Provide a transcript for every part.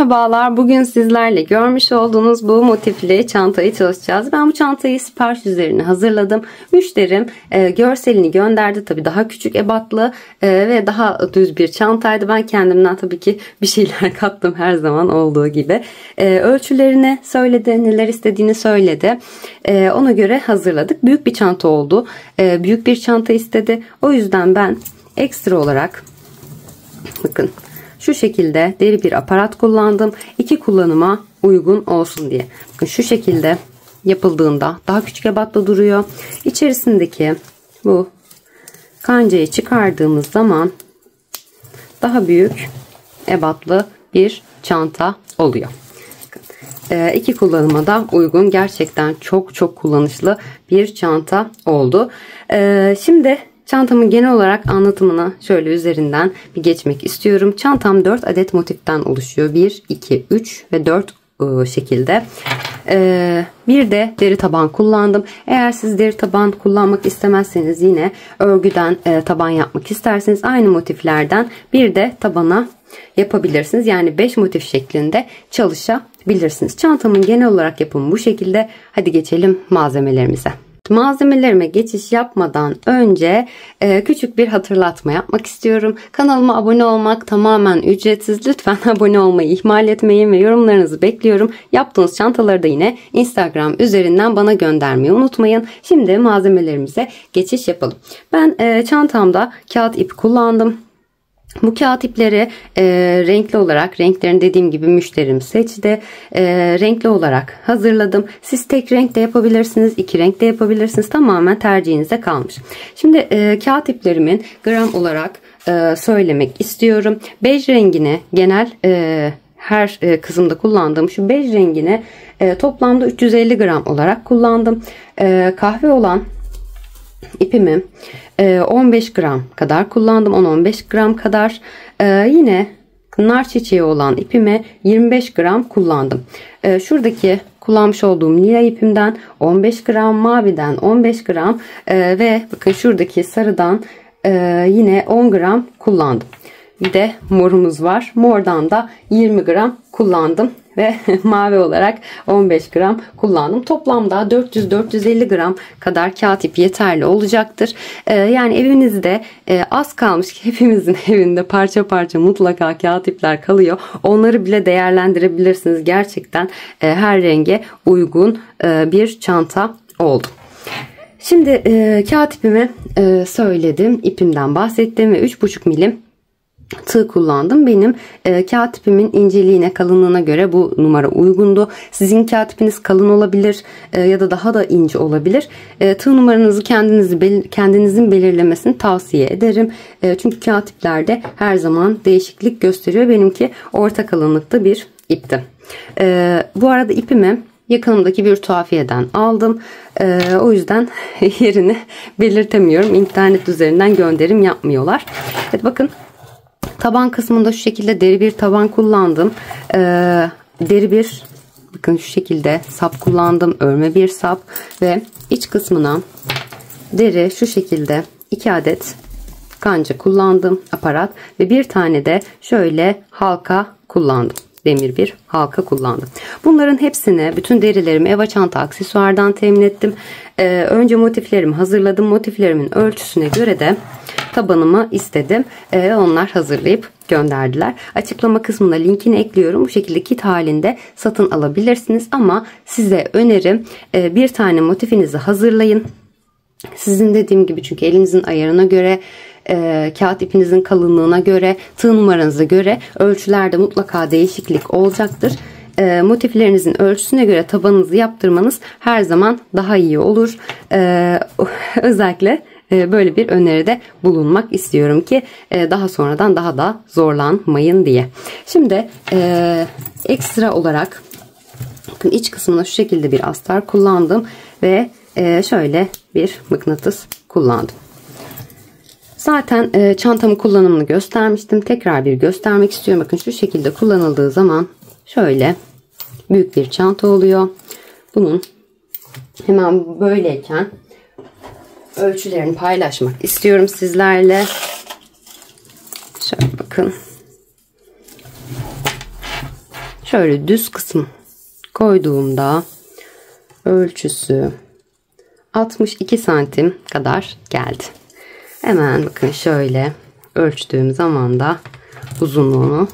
Merhabalar, bugün sizlerle görmüş olduğunuz bu motifli çantayı çalışacağız. Ben bu çantayı sipariş üzerine hazırladım. Müşterim görselini gönderdi. Tabii daha küçük ebatlı ve daha düz bir çantaydı. Ben kendimden tabii ki bir şeyler kattım her zaman olduğu gibi. Ölçülerini söyledi, neler istediğini söyledi. Ona göre hazırladık. Büyük bir çanta oldu. Büyük bir çanta istedi. O yüzden ben ekstra olarak bakın şu şekilde deri bir aparat kullandım. 2 kullanıma uygun olsun diye. Bakın şu şekilde yapıldığında daha küçük ebatlı duruyor. İçerisindeki bu kancayı çıkardığımız zaman daha büyük ebatlı bir çanta oluyor. 2 kullanıma da uygun. Gerçekten çok kullanışlı bir çanta oldu. Şimdi çantamın genel olarak anlatımına şöyle üzerinden bir geçmek istiyorum. Çantam 4 adet motiften oluşuyor. 1, 2, 3 ve 4 şekilde. Bir de deri taban kullandım. Eğer siz deri taban kullanmak istemezseniz, yine örgüden taban yapmak isterseniz aynı motiflerden bir de tabana yapabilirsiniz. Yani 5 motif şeklinde çalışabilirsiniz. Çantamın genel olarak yapımı bu şekilde. Hadi geçelim malzemelerimize. Malzemelerime geçiş yapmadan önce küçük bir hatırlatma yapmak istiyorum. Kanalıma abone olmak tamamen ücretsiz. Lütfen abone olmayı ihmal etmeyin ve yorumlarınızı bekliyorum. Yaptığınız çantaları da yine Instagram üzerinden bana göndermeyi unutmayın. Şimdi malzemelerimize geçiş yapalım. Ben çantamda kağıt ip kullandım. Bu kağıt ipleri renkli olarak, renklerini dediğim gibi müşterim seçti. Renkli olarak hazırladım. Siz tek renk de yapabilirsiniz, 2 renk de yapabilirsiniz. Tamamen tercihinize kalmış. Şimdi kağıt iplerimin gram olarak söylemek istiyorum. Bej rengini genel her kısımda kullandığım şu bej rengini toplamda 350 gram olarak kullandım. Kahve olan ipimi 15 gram kadar kullandım. 10-15 gram kadar. Yine nar çiçeği olan ipimi 25 gram kullandım. Şuradaki kullanmış olduğum lila ipimden 15 gram, maviden 15 gram ve bakın şuradaki sarıdan yine 10 gram kullandım. Bir de morumuz var. Mordan da 20 gram kullandım ve mavi olarak 15 gram kullandım. Toplamda 400-450 gram kadar kağıt ip yeterli olacaktır. Yani evinizde az kalmış ki, hepimizin evinde parça parça mutlaka kağıt ipler kalıyor. Onları bile değerlendirebilirsiniz. Gerçekten her renge uygun bir çanta oldu. Şimdi kağıt ipimi söyledim. İpimden bahsettim ve 3,5 milim tığ kullandım. Benim kağıt ipimin inceliğine, kalınlığına göre bu numara uygundu. Sizin kağıt ipiniz kalın olabilir ya da daha da ince olabilir. Tığ numaranızı kendinizin belirlemesini tavsiye ederim. Çünkü kağıt iplerde her zaman değişiklik gösteriyor. Benimki orta kalınlıkta bir ipti. Bu arada ipimi yakınımdaki bir tuhafiyeden aldım. O yüzden yerini belirtemiyorum. İnternet üzerinden gönderim yapmıyorlar. Evet, bakın. Taban kısmında şu şekilde deri bir taban kullandım. Deri bir, bakın şu şekilde sap kullandım. Örme bir sap ve iç kısmına deri şu şekilde 2 adet kanca kullandım, aparat ve bir tane de şöyle halka kullandım. Demir bir halka kullandım. Bunların hepsini, bütün derilerimi Eva Çanta Aksesuar'dan temin ettim. Önce motiflerimi hazırladım. Motiflerimin ölçüsüne göre de tabanımı istedim. Onlar hazırlayıp gönderdiler. Açıklama kısmına linkini ekliyorum. Bu şekilde kit halinde satın alabilirsiniz. Ama size önerim, bir tane motifinizi hazırlayın. Sizin dediğim gibi, çünkü elinizin ayarına göre, kağıt ipinizin kalınlığına göre, tığ numaranıza göre ölçülerde mutlaka değişiklik olacaktır. Motiflerinizin ölçüsüne göre tabanınızı yaptırmanız her zaman daha iyi olur. Özellikle böyle bir öneride bulunmak istiyorum ki daha sonradan daha da zorlanmayın diye. Şimdi ekstra olarak bakın iç kısmına şu şekilde bir astar kullandım ve şöyle bir mıknatıs kullandım. Zaten çantamın kullanımını göstermiştim. Tekrar bir göstermek istiyorum. Bakın şu şekilde kullanıldığı zaman şöyle büyük bir çanta oluyor. Bunun hemen böyleyken ölçülerini paylaşmak istiyorum sizlerle. Şöyle bakın. şöyle düz kısım koyduğumda ölçüsü 62 santim kadar geldi. Hemen bakın şöyle ölçtüğüm zaman da uzunluğunu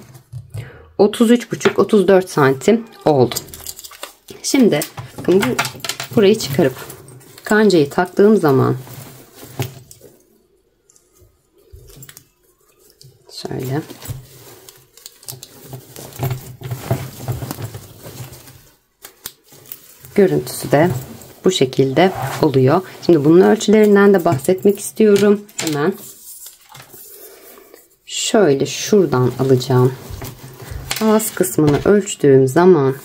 33,5-34 santim oldu. Şimdi bakın burayı çıkarıp kancayı taktığım zaman şöyle görüntüsü de bu şekilde oluyor. Şimdi bunun ölçülerinden de bahsetmek istiyorum. Hemen şöyle şuradan alacağım. Ağız kısmını ölçtüğüm zaman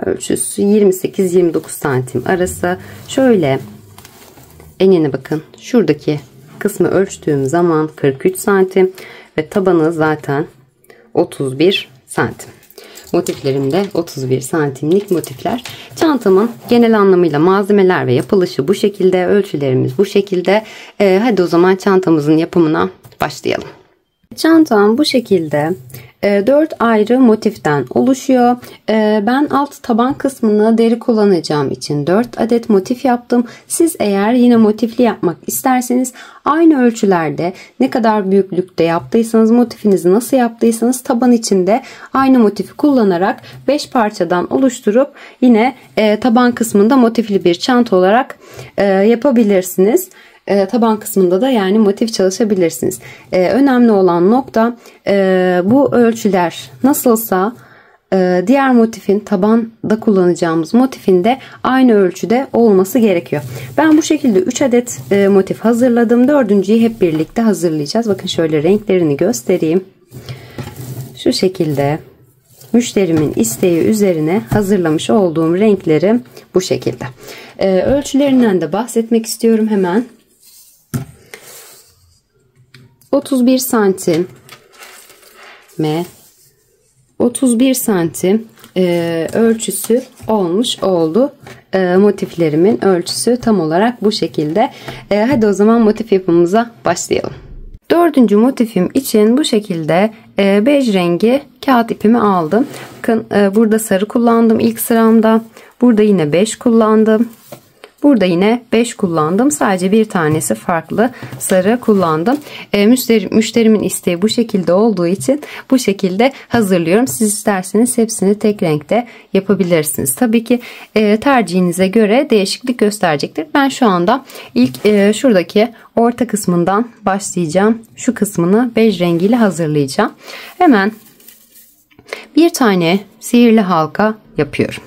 ölçüsü 28-29 santim arası. Şöyle enine bakın. Şuradaki kısmı ölçtüğüm zaman 43 santim ve tabanı zaten 31 santim. Motiflerim de 31 santimlik motifler. Çantamın genel anlamıyla malzemeler ve yapılışı bu şekilde. Ölçülerimiz bu şekilde. Hadi o zaman çantamızın yapımına başlayalım. Çantam bu şekilde 4 ayrı motiften oluşuyor. Ben alt taban kısmını deri kullanacağım için 4 adet motif yaptım. Siz eğer yine motifli yapmak isterseniz aynı ölçülerde ne kadar büyüklükte yaptıysanız, motifinizi nasıl yaptıysanız taban içinde aynı motifi kullanarak 5 parçadan oluşturup yine taban kısmında motifli bir çanta olarak yapabilirsiniz. Taban kısmında da yani motif çalışabilirsiniz. Önemli olan nokta bu ölçüler nasılsa diğer motifin, tabanda kullanacağımız motifin de aynı ölçüde olması gerekiyor. Ben bu şekilde 3 adet motif hazırladım. 4.'yü hep birlikte hazırlayacağız. Bakın şöyle renklerini göstereyim. Şu şekilde müşterimin isteği üzerine hazırlamış olduğum renkleri bu şekilde. Ölçülerinden de bahsetmek istiyorum hemen. 31 santim ve 31 santim ölçüsü olmuş oldu. Motiflerimin ölçüsü tam olarak bu şekilde. Hadi o zaman motif yapımımıza başlayalım. 4. motifim için bu şekilde bej rengi kağıt ipimi aldım. Bakın burada sarı kullandım ilk sıramda. Burada yine 5 kullandım. Burada yine 5 kullandım. Sadece bir tanesi farklı sarı kullandım. Müşterimin isteği bu şekilde olduğu için bu şekilde hazırlıyorum. Siz isterseniz hepsini tek renkte yapabilirsiniz. Tabii ki tercihinize göre değişiklik gösterecektir. Ben şu anda ilk şuradaki orta kısmından başlayacağım. Şu kısmını bej rengiyle hazırlayacağım. Hemen bir tane sihirli halka yapıyorum.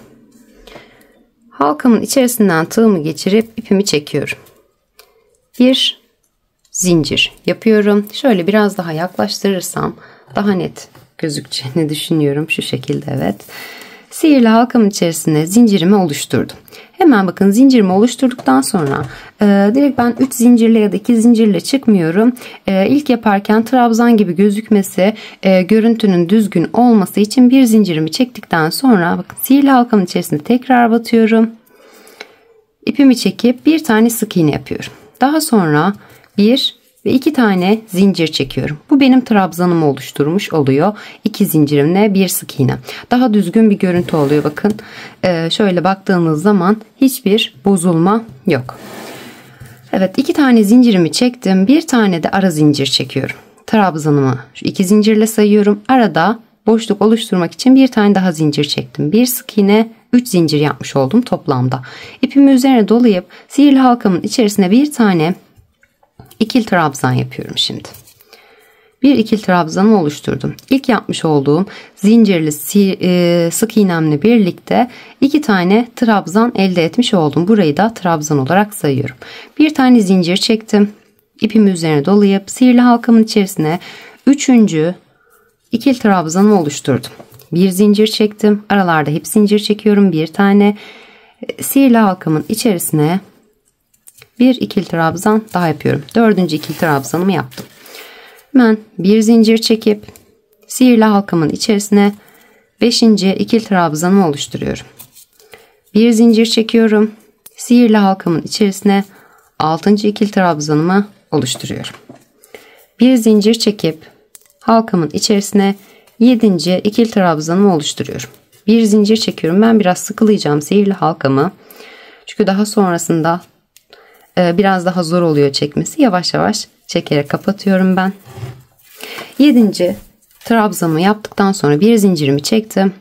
Halkamın içerisinden tığımı geçirip ipimi çekiyorum. Bir zincir yapıyorum. Şöyle biraz daha yaklaştırırsam daha net gözükeceğini düşünüyorum. Şu şekilde evet. Sihirli halkamın içerisine zincirimi oluşturdum. Hemen bakın zincirimi oluşturduktan sonra direkt ben 3 zincirle ya da 2 zincirle çıkmıyorum. İlk yaparken trabzan gibi gözükmesi, görüntünün düzgün olması için bir zincirimi çektikten sonra bakın sihirli halkamın içerisine tekrar batıyorum. İpimi çekip bir tane sık iğne yapıyorum. Daha sonra 1 ve 2 tane zincir çekiyorum. Bu benim trabzanımı oluşturmuş oluyor. 2 zincirimle bir sık iğne. Daha düzgün bir görüntü oluyor bakın. Şöyle baktığınız zaman hiçbir bozulma yok. Evet 2 tane zincirimi çektim. Bir tane de ara zincir çekiyorum. Trabzanımı şu 2 zincirle sayıyorum. Arada boşluk oluşturmak için bir tane daha zincir çektim. Bir sık iğne 3 zincir yapmış oldum toplamda. İpimi üzerine dolayıp sihirli halkamın içerisine bir tane ikili trabzan yapıyorum şimdi. Bir ikili trabzanımı oluşturdum. İlk yapmış olduğum zincirli sık iğnemle birlikte 2 tane trabzan elde etmiş oldum. Burayı da trabzan olarak sayıyorum. Bir tane zincir çektim. İpimi üzerine dolayıp sihirli halkamın içerisine 3. ikili trabzanımı oluşturdum. Bir zincir çektim. Aralarda hep zincir çekiyorum. Bir tane sihirli halkamın içerisine bir ikili trabzan daha yapıyorum. 4. ikili trabzanımı yaptım. Hemen bir zincir çekip sihirli halkamın içerisine 5. ikili trabzanımı oluşturuyorum. Bir zincir çekiyorum. Sihirli halkamın içerisine 6. ikili trabzanımı oluşturuyorum. Bir zincir çekip halkamın içerisine 7. ikili trabzanımı oluşturuyorum. Bir zincir çekiyorum. Ben biraz sıkılayacağım sihirli halkamı. Çünkü daha sonrasında biraz daha zor oluyor çekmesi. Yavaş yavaş çekerek kapatıyorum ben. 7. trabzanımı yaptıktan sonra bir zincirimi çektim.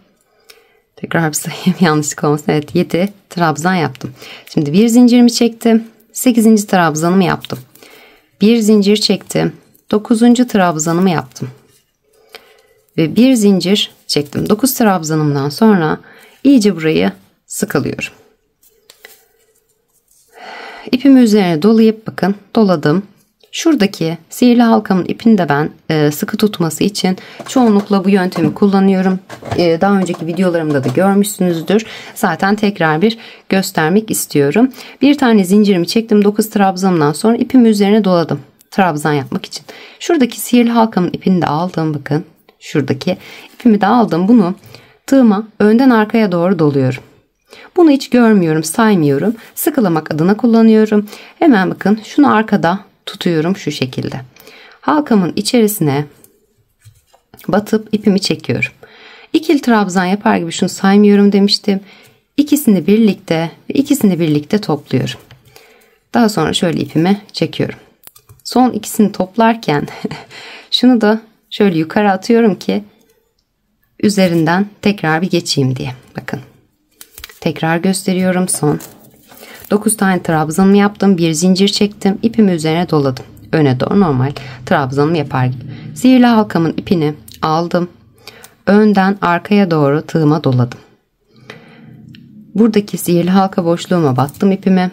Tekrar bir sayayım, yanlışlık olmasın. Evet, 7 trabzan yaptım. Şimdi bir zincirimi çektim. 8. trabzanımı yaptım. Bir zincir çektim. 9. trabzanımı yaptım. Ve bir zincir çektim. 9 trabzanımdan sonra iyice burayı sıkılıyorum. İpimi üzerine dolayıp bakın doladım. Şuradaki sihirli halkamın ipini de ben sıkı tutması için çoğunlukla bu yöntemi kullanıyorum. Daha önceki videolarımda da görmüşsünüzdür. Zaten tekrar bir göstermek istiyorum. Bir tane zincirimi çektim. 9 trabzanımdan sonra ipimi üzerine doladım. Trabzan yapmak için. Şuradaki sihirli halkamın ipini de aldım. Bakın şuradaki ipimi de aldım. Bunu tığıma önden arkaya doğru doluyorum. Bunu hiç görmüyorum, saymıyorum. Sıkılamak adına kullanıyorum. Hemen bakın şunu arkada tutuyorum şu şekilde. Halkamın içerisine batıp ipimi çekiyorum. İkili trabzan yapar gibi şunu saymıyorum demiştim. İkisini birlikte topluyorum. Daha sonra şöyle ipimi çekiyorum. Son ikisini toplarken şunu da şöyle yukarı atıyorum ki üzerinden tekrar bir geçeyim diye. Bakın. Tekrar gösteriyorum. Son 9 tane trabzanımı yaptım. Bir zincir çektim. İpimi üzerine doladım. Öne doğru normal trabzanımı yapar gibi. Sihirli halkamın ipini aldım. Önden arkaya doğru tığıma doladım. Buradaki sihirli halka boşluğuma battım ipimi.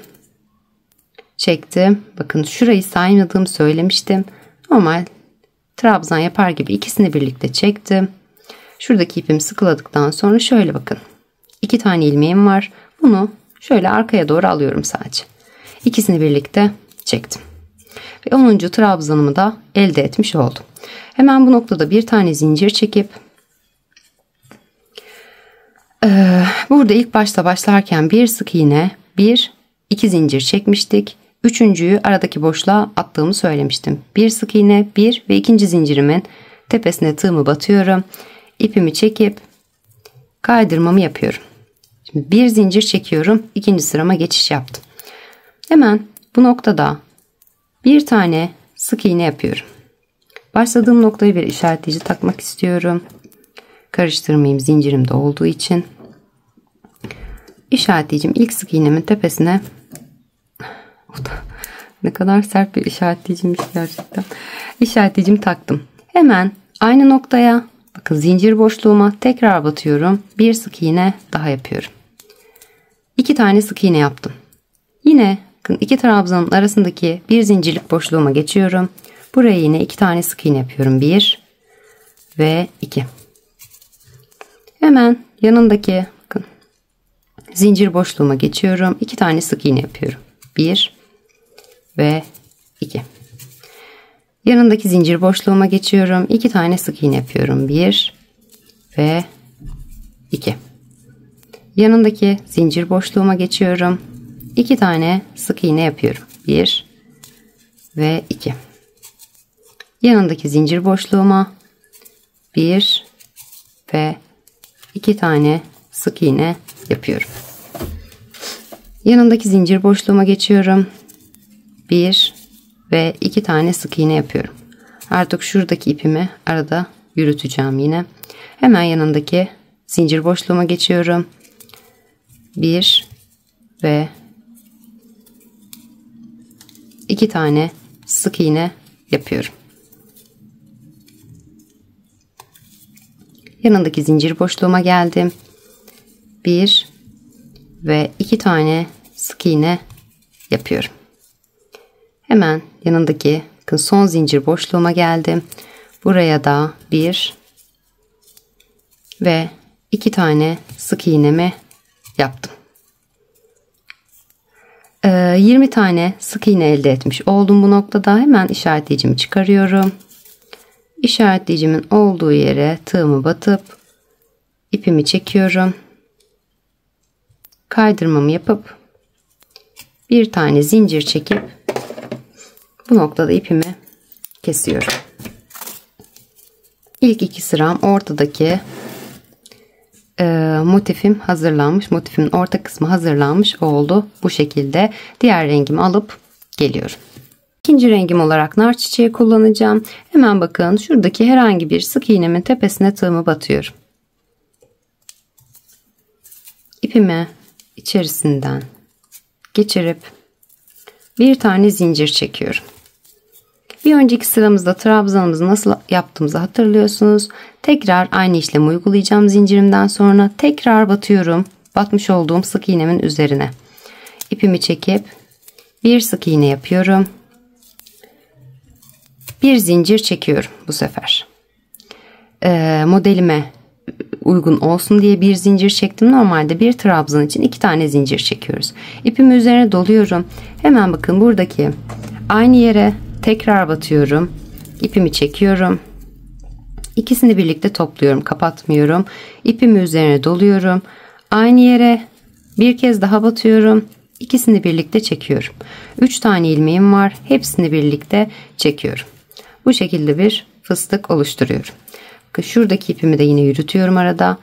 Çektim. Bakın şurayı saymadığımı söylemiştim. Normal trabzan yapar gibi ikisini birlikte çektim. Şuradaki ipimi sıkıladıktan sonra şöyle bakın. 2 tane ilmeğim var. Bunu şöyle arkaya doğru alıyorum sadece. İkisini birlikte çektim. Ve 10. trabzanımı da elde etmiş oldum. Hemen bu noktada bir tane zincir çekip burada ilk başta başlarken bir sık iğne, 2 zincir çekmiştik. Üçüncüyü aradaki boşluğa attığımı söylemiştim. Bir sık iğne, 1 ve 2. zincirimin tepesine tığımı batıyorum. İpimi çekip kaydırmamı yapıyorum. Şimdi bir zincir çekiyorum. 2. sırama geçiş yaptım. Hemen bu noktada bir tane sık iğne yapıyorum. Başladığım noktayı bir işaretleyici takmak istiyorum. Karıştırmayayım zincirimde olduğu için. İşaretleyicim ilk sık iğnemin tepesine, ne kadar sert bir işaretleyiciymiş gerçekten. İşaretleyicimi taktım. Hemen aynı noktaya bakın zincir boşluğuma tekrar batıyorum. Bir sık iğne daha yapıyorum. 2 tane sık iğne yaptım. Yine bakın 2 trabzanın arasındaki bir zincirlik boşluğuma geçiyorum. Buraya yine 2 tane sık iğne yapıyorum. 1 ve 2. Hemen yanındaki bakın zincir boşluğuma geçiyorum. 2 tane sık iğne yapıyorum. 1 ve 2. Yanındaki zincir boşluğuma geçiyorum. 2 tane sık iğne yapıyorum. 1 ve 2. Yanındaki zincir boşluğuma geçiyorum. 2 tane sık iğne yapıyorum. 1 ve 2. Yanındaki zincir boşluğuma 1 ve 2 tane sık iğne yapıyorum. Yanındaki zincir boşluğuma geçiyorum. 1 ve 2 tane sık iğne yapıyorum. Artık şuradaki ipimi arada yürüteceğim yine. Hemen yanındaki zincir boşluğuma geçiyorum. 1 ve 2 tane sık iğne yapıyorum. Yanındaki zincir boşluğuma geldim. 1 ve 2 tane sık iğne yapıyorum. Hemen yanındaki son zincir boşluğuma geldim. Buraya da 1 ve 2 tane sık iğnemi yaptım. 20 tane sık iğne elde etmiş oldum bu noktada. Hemen işaretleyicimi çıkarıyorum. İşaretleyicimin olduğu yere tığımı batıp ipimi çekiyorum. Kaydırmamı yapıp bir tane zincir çekip bu noktada ipimi kesiyorum. İlk 2 sıram ortadaki motifim hazırlanmış. Motifimin orta kısmı hazırlanmış oldu. Bu şekilde diğer rengimi alıp geliyorum. İkinci rengim olarak nar çiçeği kullanacağım. Hemen bakın, şuradaki herhangi bir sık iğnemin tepesine tığımı batıyorum. İpimi içerisinden geçirip bir tane zincir çekiyorum. Bir önceki sıramızda trabzanımızı nasıl yaptığımızı hatırlıyorsunuz. Tekrar aynı işlemi uygulayacağım. Zincirimden sonra tekrar batıyorum. Batmış olduğum sık iğnemin üzerine. İpimi çekip bir sık iğne yapıyorum. Bir zincir çekiyorum bu sefer. Modelime uygun olsun diye bir zincir çektim. Normalde bir trabzan için 2 tane zincir çekiyoruz. İpimi üzerine doluyorum. Hemen bakın, buradaki aynı yere tekrar batıyorum. İpimi çekiyorum. İkisini birlikte topluyorum. Kapatmıyorum. İpimi üzerine doluyorum. Aynı yere bir kez daha batıyorum. İkisini birlikte çekiyorum. 3 tane ilmeğim var. Hepsini birlikte çekiyorum. Bu şekilde bir fıstık oluşturuyorum. Bakın, şuradaki ipimi de yine yürütüyorum arada.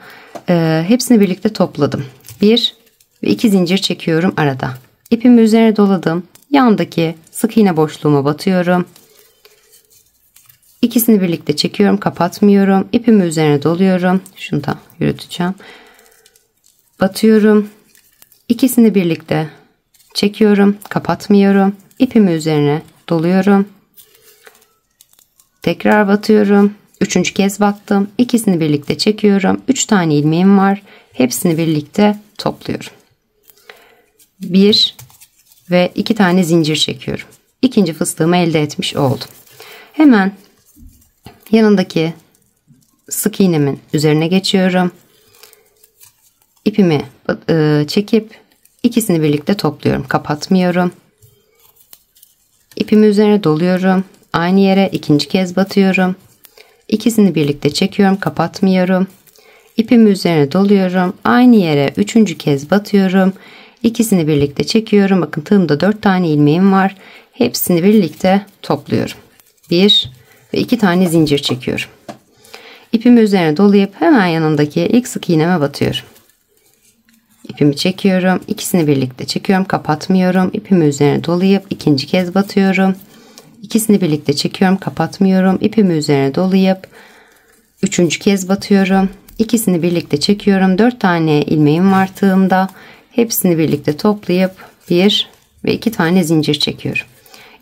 Hepsini birlikte topladım. 1 ve 2 zincir çekiyorum arada. İpimi üzerine doladım. Yandaki sık iğne boşluğuma batıyorum. İkisini birlikte çekiyorum, kapatmıyorum. İpimi üzerine doluyorum. Şunu da yürüteceğim. Batıyorum. İkisini birlikte çekiyorum, kapatmıyorum. İpimi üzerine doluyorum. Tekrar batıyorum. 3. kez battım. İkisini birlikte çekiyorum. 3 tane ilmeğim var. Hepsini birlikte topluyorum. 1 ve 2 tane zincir çekiyorum. İkinci fıstığımı elde etmiş oldum. Hemen yanındaki sık iğnemin üzerine geçiyorum. İpimi çekip ikisini birlikte topluyorum. Kapatmıyorum. İpimi üzerine doluyorum. Aynı yere 2. kez batıyorum. İkisini birlikte çekiyorum. Kapatmıyorum. İpimi üzerine doluyorum. Aynı yere 3. kez batıyorum. İkisini birlikte çekiyorum. Bakın, tığımda 4 tane ilmeğim var. Hepsini birlikte topluyorum. 1 ve 2 tane zincir çekiyorum. İpimi üzerine dolayıp hemen yanındaki ilk sık iğneme batıyorum. İpimi çekiyorum. İkisini birlikte çekiyorum. Kapatmıyorum. İpimi üzerine dolayıp 2. kez batıyorum. İkisini birlikte çekiyorum. Kapatmıyorum. İpimi üzerine dolayıp 3. kez batıyorum. İkisini birlikte çekiyorum. 4 tane ilmeğim var tığımda. Hepsini birlikte toplayıp 1 ve 2 tane zincir çekiyorum.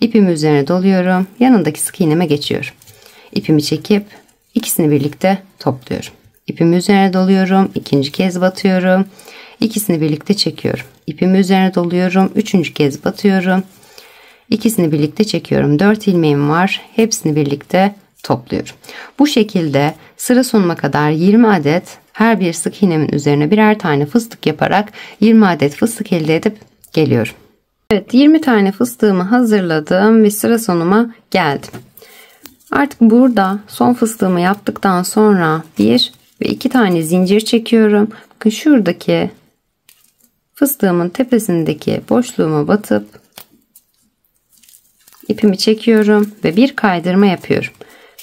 İpimi üzerine doluyorum. Yanındaki sık iğneme geçiyorum. İpimi çekip ikisini birlikte topluyorum. İpimi üzerine doluyorum. 2. kez batıyorum. İkisini birlikte çekiyorum. İpimi üzerine doluyorum. 3. kez batıyorum. İkisini birlikte çekiyorum. 4 ilmeğim var. Hepsini birlikte topluyorum. Bu şekilde sıra sonuna kadar 20 adet her bir sık iğnemin üzerine birer tane fıstık yaparak 20 adet fıstık elde edip geliyorum. Evet, 20 tane fıstığımı hazırladım ve sıra sonuma geldim. Artık burada son fıstığımı yaptıktan sonra 1 ve 2 tane zincir çekiyorum. Bakın, şuradaki fıstığımın tepesindeki boşluğuma batıp ipimi çekiyorum ve bir kaydırma yapıyorum.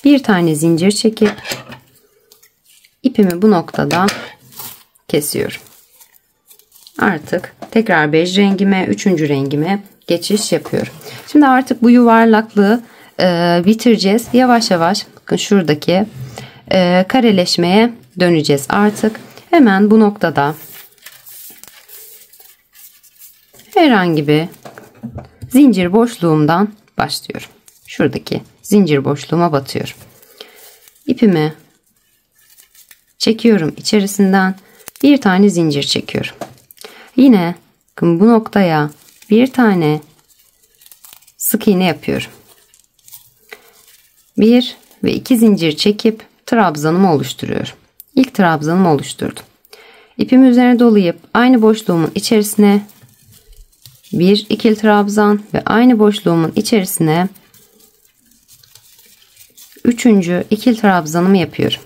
Bir tane zincir çekip ipimi bu noktada kesiyorum. Artık tekrar bej rengime, 3. rengime geçiş yapıyorum. Şimdi artık bu yuvarlaklığı bitireceğiz. Yavaş yavaş, bakın, şuradaki kareleşmeye döneceğiz artık. Hemen bu noktada herhangi bir zincir boşluğumdan başlıyorum. Şuradaki zincir boşluğuma batıyorum. İpimi çekiyorum, içerisinden bir tane zincir çekiyorum. Yine bu noktaya bir tane sık iğne yapıyorum. 1 ve 2 zincir çekip trabzanımı oluşturuyorum. İlk trabzanımı oluşturdum. İpimi üzerine dolayıp aynı boşluğumun içerisine bir ikili trabzan ve aynı boşluğumun içerisine 3. ikili trabzanımı yapıyorum.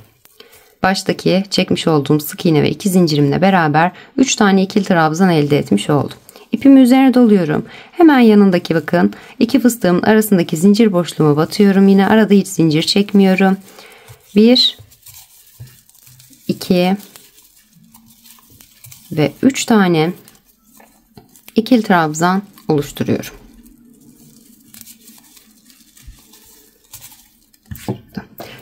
Baştaki çekmiş olduğum sık iğne ve 2 zincirimle beraber 3 tane ikili trabzan elde etmiş oldum. İpimi üzerine doluyorum. Hemen yanındaki, bakın, 2 fıstığımın arasındaki zincir boşluğuma batıyorum. Yine arada hiç zincir çekmiyorum. 1 2 ve 3 tane ikili trabzan oluşturuyorum.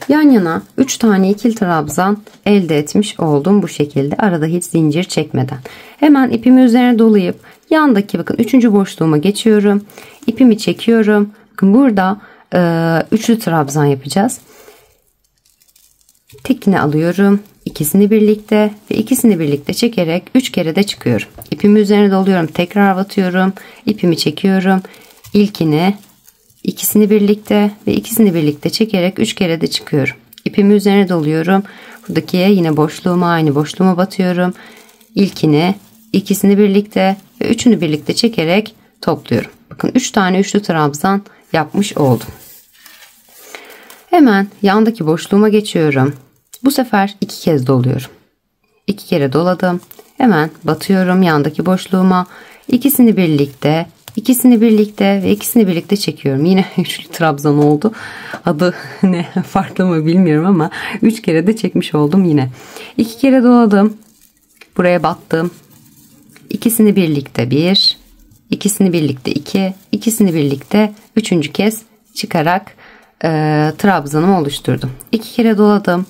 Yan yana 3 tane ikili trabzan elde etmiş oldum bu şekilde, arada hiç zincir çekmeden. Hemen ipimi üzerine dolayıp yandaki bakın 3. boşluğuma geçiyorum. İpimi çekiyorum. Bakın burada üçlü trabzan yapacağız. Tekini alıyorum. İkisini birlikte ve ikisini birlikte çekerek 3 kere de çıkıyorum. İpimi üzerine doluyorum. Tekrar batıyorum. İpimi çekiyorum. İlkini, ikisini birlikte ve ikisini birlikte çekerek 3 kere de çıkıyorum. İpimi üzerine doluyorum. Buradaki yine boşluğuma, aynı boşluğuma batıyorum. İlkini, ikisini birlikte ve üçünü birlikte çekerek topluyorum. Bakın 3 tane üçlü trabzan yapmış oldum. Hemen yandaki boşluğuma geçiyorum. Bu sefer 2 kez doluyorum. 2 kere doladım. Hemen batıyorum yandaki boşluğuma. İkisini birlikte, ikisini birlikte ve ikisini birlikte çekiyorum. Yine üçlü trabzan oldu. Adı ne farklı mı bilmiyorum ama 3 kere de çekmiş oldum yine. 2 kere doladım. Buraya battım. İkisini birlikte 1, ikisini birlikte 2, ikisini birlikte 3. kez çıkarak trabzanımı oluşturdum. 2 kere doladım.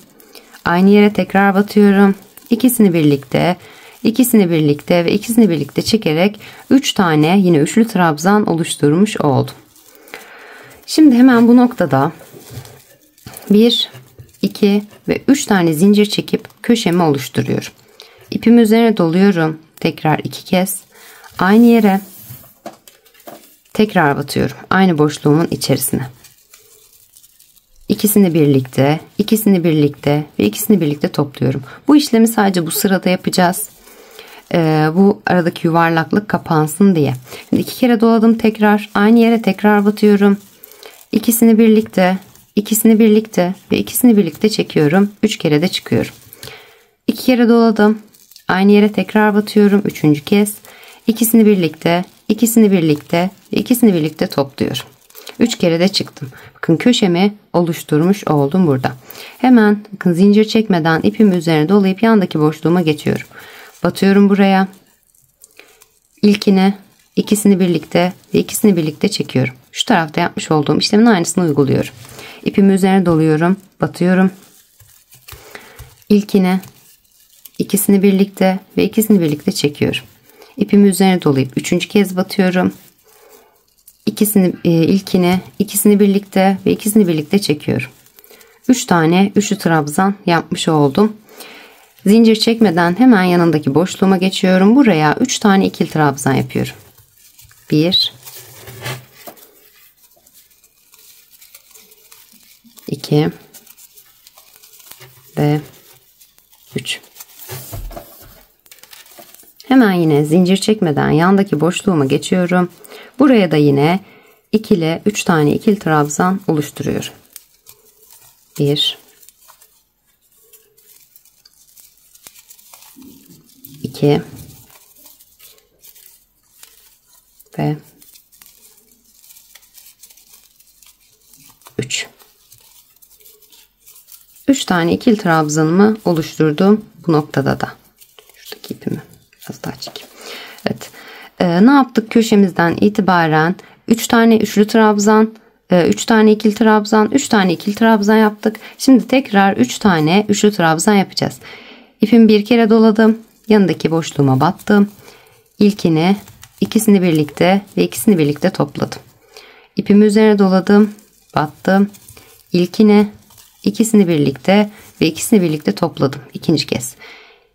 Aynı yere tekrar batıyorum. İkisini birlikte, ikisini birlikte ve ikisini birlikte çekerek 3 tane yine üçlü trabzan oluşturmuş oldum. Şimdi hemen bu noktada 1, 2 ve 3 tane zincir çekip köşemi oluşturuyorum. İpimi üzerine doluyorum. Tekrar 2 kez. Aynı yere tekrar batıyorum. Aynı boşluğumun içerisine. İkisini birlikte, ikisini birlikte ve ikisini birlikte topluyorum. Bu işlemi sadece bu sırada yapacağız. Bu aradaki yuvarlaklık kapansın diye. Şimdi 2 kere doladım tekrar. Aynı yere tekrar batıyorum. İkisini birlikte, ikisini birlikte ve ikisini birlikte çekiyorum. 3 kere de çıkıyorum. 2 kere doladım. Aynı yere tekrar batıyorum. 3. kez. İkisini birlikte, ikisini birlikte ve ikisini birlikte topluyorum. 3 kere de çıktım. Bakın köşemi oluşturmuş oldum burada. Hemen bakın zincir çekmeden ipimi üzerine dolayıp yandaki boşluğuma geçiyorum. Batıyorum buraya. İlkine, ikisini birlikte ve ikisini birlikte çekiyorum. Şu tarafta yapmış olduğum işlemin aynısını uyguluyorum. İpimi üzerine doluyorum. Batıyorum. İlkine, ikisini birlikte ve ikisini birlikte çekiyorum. İpimi üzerine dolayıp 3. kez batıyorum. İlkine, ikisini birlikte ve ikisini birlikte çekiyorum. 3 tane üçlü trabzan yapmış oldum. Zincir çekmeden hemen yanındaki boşluğuma geçiyorum. Buraya 3 tane ikili trabzan yapıyorum. 1, 2 ve 3. Hemen yine zincir çekmeden yandaki boşluğuma geçiyorum. Buraya da yine 3 tane ikili trabzan oluşturuyorum. 1, 2 ve 3. 3 tane ikili trabzanımı oluşturdum bu noktada da. Şuradaki ipimi biraz daha çekeyim. Evet. Ne yaptık? Köşemizden itibaren 3 tane üçlü trabzan, 3 tane ikili trabzan, 3 tane ikili trabzan yaptık. Şimdi tekrar 3 tane üçlü trabzan yapacağız. İpimi bir kere doladım. Yanındaki boşluğuma battım. İlkini, ikisini birlikte ve ikisini birlikte topladım. İpimi üzerine doladım. Battım. İlkini, ikisini birlikte ve ikisini birlikte topladım. 2. kez.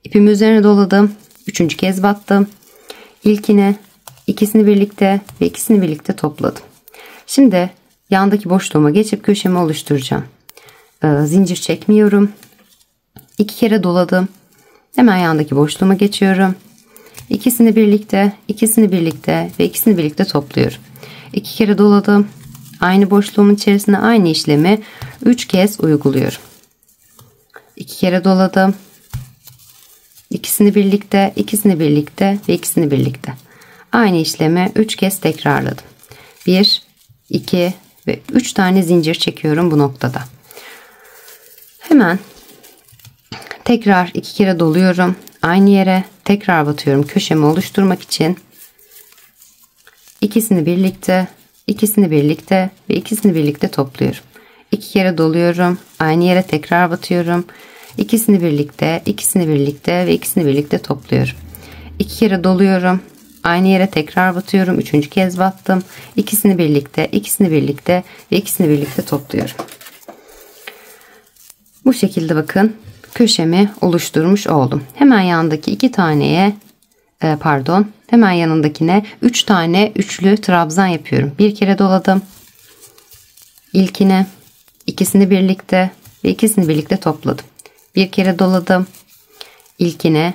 İpimi üzerine doladım. 3. kez battım. İlkini, ikisini birlikte ve ikisini birlikte topladım. Şimdi yandaki boşluğuma geçip köşemi oluşturacağım. Zincir çekmiyorum. 2 kere doladım. Hemen yandaki boşluğuma geçiyorum. İkisini birlikte, ikisini birlikte ve ikisini birlikte topluyorum. 2 kere doladım. Aynı boşluğumun içerisine aynı işlemi 3 kez uyguluyorum. 2 kere doladım. İkisini birlikte, ikisini birlikte ve ikisini birlikte. Aynı işlemi 3 kez tekrarladım. 1, 2 ve 3 tane zincir çekiyorum bu noktada. Hemen Tekrar 2 kere doluyorum. Aynı yere tekrar batıyorum köşemi oluşturmak için. İkisini birlikte ve ikisini birlikte topluyorum. 2 kere doluyorum. Aynı yere tekrar batıyorum. İkisini birlikte ve ikisini birlikte topluyorum. 2 kere doluyorum. Aynı yere tekrar batıyorum. 3. kez battım. İkisini birlikte ve ikisini birlikte topluyorum. Bu şekilde bakın köşemi oluşturmuş oldum. Hemen yanındaki 2 taneye hemen yanındakine 3 tane üçlü trabzan yapıyorum. Bir kere doladım. İlkine, ikisini birlikte ve ikisini birlikte topladım. Bir kere doladım. İlkine,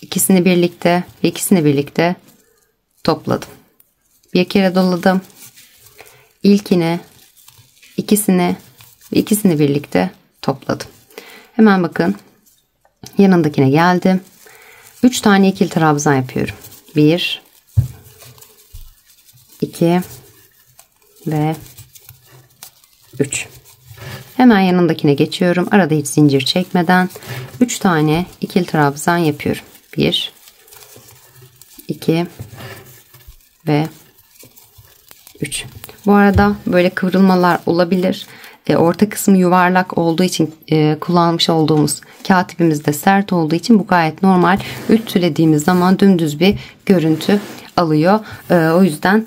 ikisini birlikte ve ikisini birlikte topladım. Bir kere doladım. İlkine, ikisini ve ikisini birlikte topladım. Hemen bakın yanındakine geldim. 3 tane ikili trabzan yapıyorum. 1 2 ve 3. Hemen yanındakine geçiyorum. Arada hiç zincir çekmeden 3 tane ikili trabzan yapıyorum. 1 2 ve 3. Bu arada böyle kıvrılmalar olabilir. Orta kısmı yuvarlak olduğu için kullanmış olduğumuz katibimiz de sert olduğu için bu gayet normal. Ütülediğimiz zaman dümdüz bir görüntü alıyor. O yüzden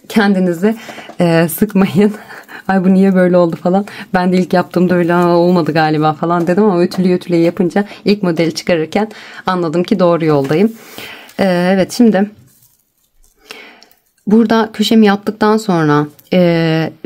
kendinizi sıkmayın. Ay bu niye böyle oldu falan. Ben de ilk yaptığımda öyle olmadı galiba falan dedim ama ütüleye yapınca ilk modeli çıkarırken anladım ki doğru yoldayım. Evet, şimdi burada köşemi yaptıktan sonra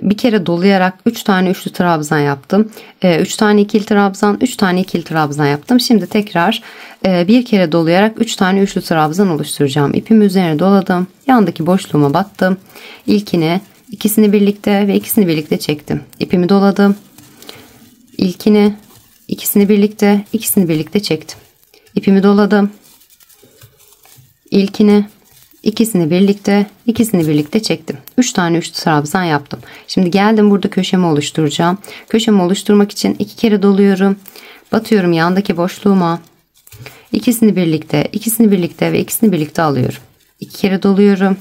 bir kere dolayarak 3 tane üçlü trabzan yaptım. 3 tane ikili trabzan, 3 tane ikili trabzan yaptım. Şimdi tekrar bir kere dolayarak 3 tane üçlü trabzan oluşturacağım. İpimi üzerine doladım. Yandaki boşluğuma battım. İlkine, ikisini birlikte ve ikisini birlikte çektim. İpimi doladım. İlkine, ikisini birlikte çektim. İpimi doladım. İlkine, ikisini birlikte çektim. 3 tane üçlü trabzan yaptım. Şimdi geldim burada köşemi oluşturacağım. Köşemi oluşturmak için 2 kere doluyorum. Batıyorum yandaki boşluğuma. İkisini birlikte ve ikisini birlikte alıyorum. 2 kere doluyorum.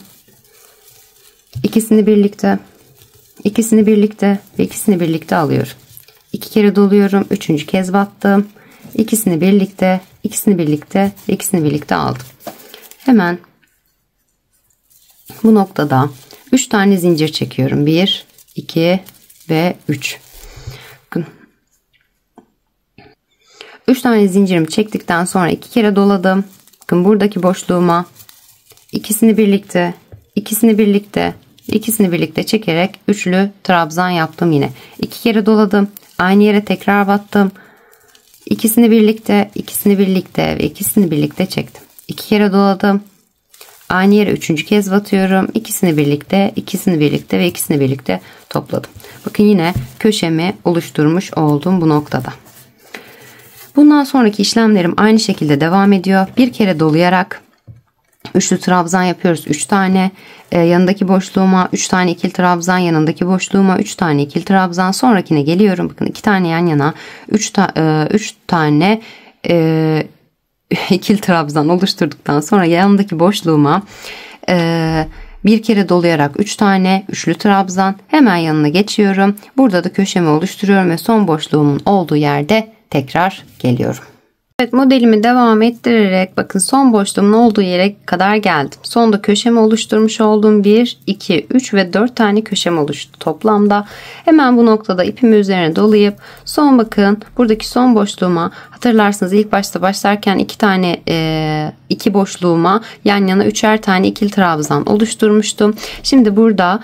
İkisini birlikte ve ikisini birlikte alıyorum. 2 kere doluyorum. 3. kez battım. İkisini birlikte ve ikisini birlikte aldım. Hemen bu noktada 3 tane zincir çekiyorum. 1, 2 ve 3. Bakın. 3 tane zincirimi çektikten sonra 2 kere doladım. Bakın buradaki boşluğuma ikisini birlikte çekerek üçlü trabzan yaptım yine. 2 kere doladım. Aynı yere tekrar battım. İkisini birlikte ve ikisini birlikte çektim. 2 kere doladım. Aynı yere 3. kez batıyorum. İkisini birlikte ve ikisini birlikte topladım. Bakın yine köşemi oluşturmuş oldum bu noktada. Bundan sonraki işlemlerim aynı şekilde devam ediyor. Bir kere dolayarak üçlü trabzan yapıyoruz. 3 tane yanındaki boşluğuma 3 tane ikili trabzan, yanındaki boşluğuma 3 tane ikili trabzan. Sonrakine geliyorum. Bakın 2 tane yan yana 3 tane ikili trabzan oluşturduktan sonra yanındaki boşluğuma bir kere dolayarak 3 tane üçlü trabzan, hemen yanına geçiyorum. Burada da köşemi oluşturuyorum ve son boşluğumun olduğu yerde tekrar geliyorum. Evet, modelimi devam ettirerek bakın son boşluğumun olduğu yere kadar geldim. Sonda köşemi oluşturmuş olduğum 1, 2, 3 ve 4 tane köşem oluştu toplamda. Hemen bu noktada ipimi üzerine dolayıp bakın buradaki son boşluğuma, hatırlarsınız ilk başta başlarken 2 boşluğuma yan yana 3'er tane ikili trabzan oluşturmuştum. Şimdi burada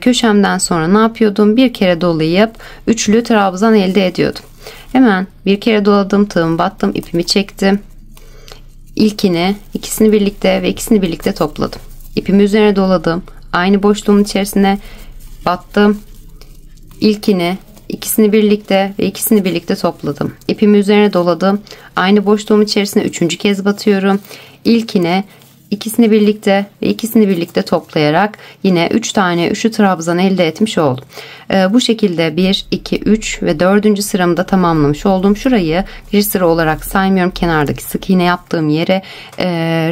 köşemden sonra ne yapıyordum? Bir kere dolayıp üçlü trabzan elde ediyordum. Hemen bir kere doladım, tığımı battım, ipimi çektim. İkisini birlikte ve ikisini birlikte topladım. İpimi üzerine doladım. Aynı boşluğun içerisine battım. İkisini birlikte ve ikisini birlikte topladım. İpimi üzerine doladım. Aynı boşluğun içerisine 3. kez batıyorum. ikisini birlikte ve ikisini birlikte toplayarak yine 3 tane üçlü trabzan elde etmiş oldum. Bu şekilde 1, 2, 3 ve 4. sıramı da tamamlamış oldum. Şurayı bir sıra olarak saymıyorum. Kenardaki sık iğne yaptığım yere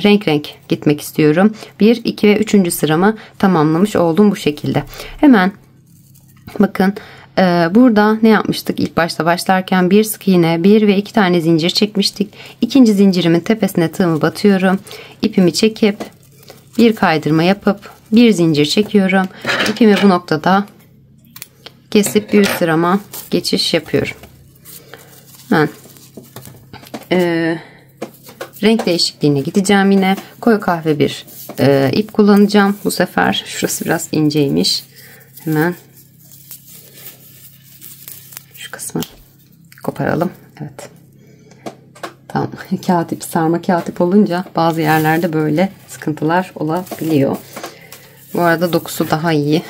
renk renk gitmek istiyorum. 1, 2 ve 3. sıramı tamamlamış oldum bu şekilde. Hemen bakın. Burada ne yapmıştık? İlk başta başlarken bir sık iğne, 1 ve 2 tane zincir çekmiştik. İkinci zincirimin tepesine tığımı batıyorum. İpimi çekip bir kaydırma yapıp bir zincir çekiyorum. İpimi bu noktada kesip bir üst sırama geçiş yapıyorum. Ben renk değişikliğine gideceğim yine. Koyu kahve bir ip kullanacağım. Bu sefer şurası biraz inceymiş. Hemen kısmı koparalım. Evet. Tamam. Kağıt ip, sarma kağıt ip olunca bazı yerlerde böyle sıkıntılar olabiliyor. Bu arada dokusu daha iyi.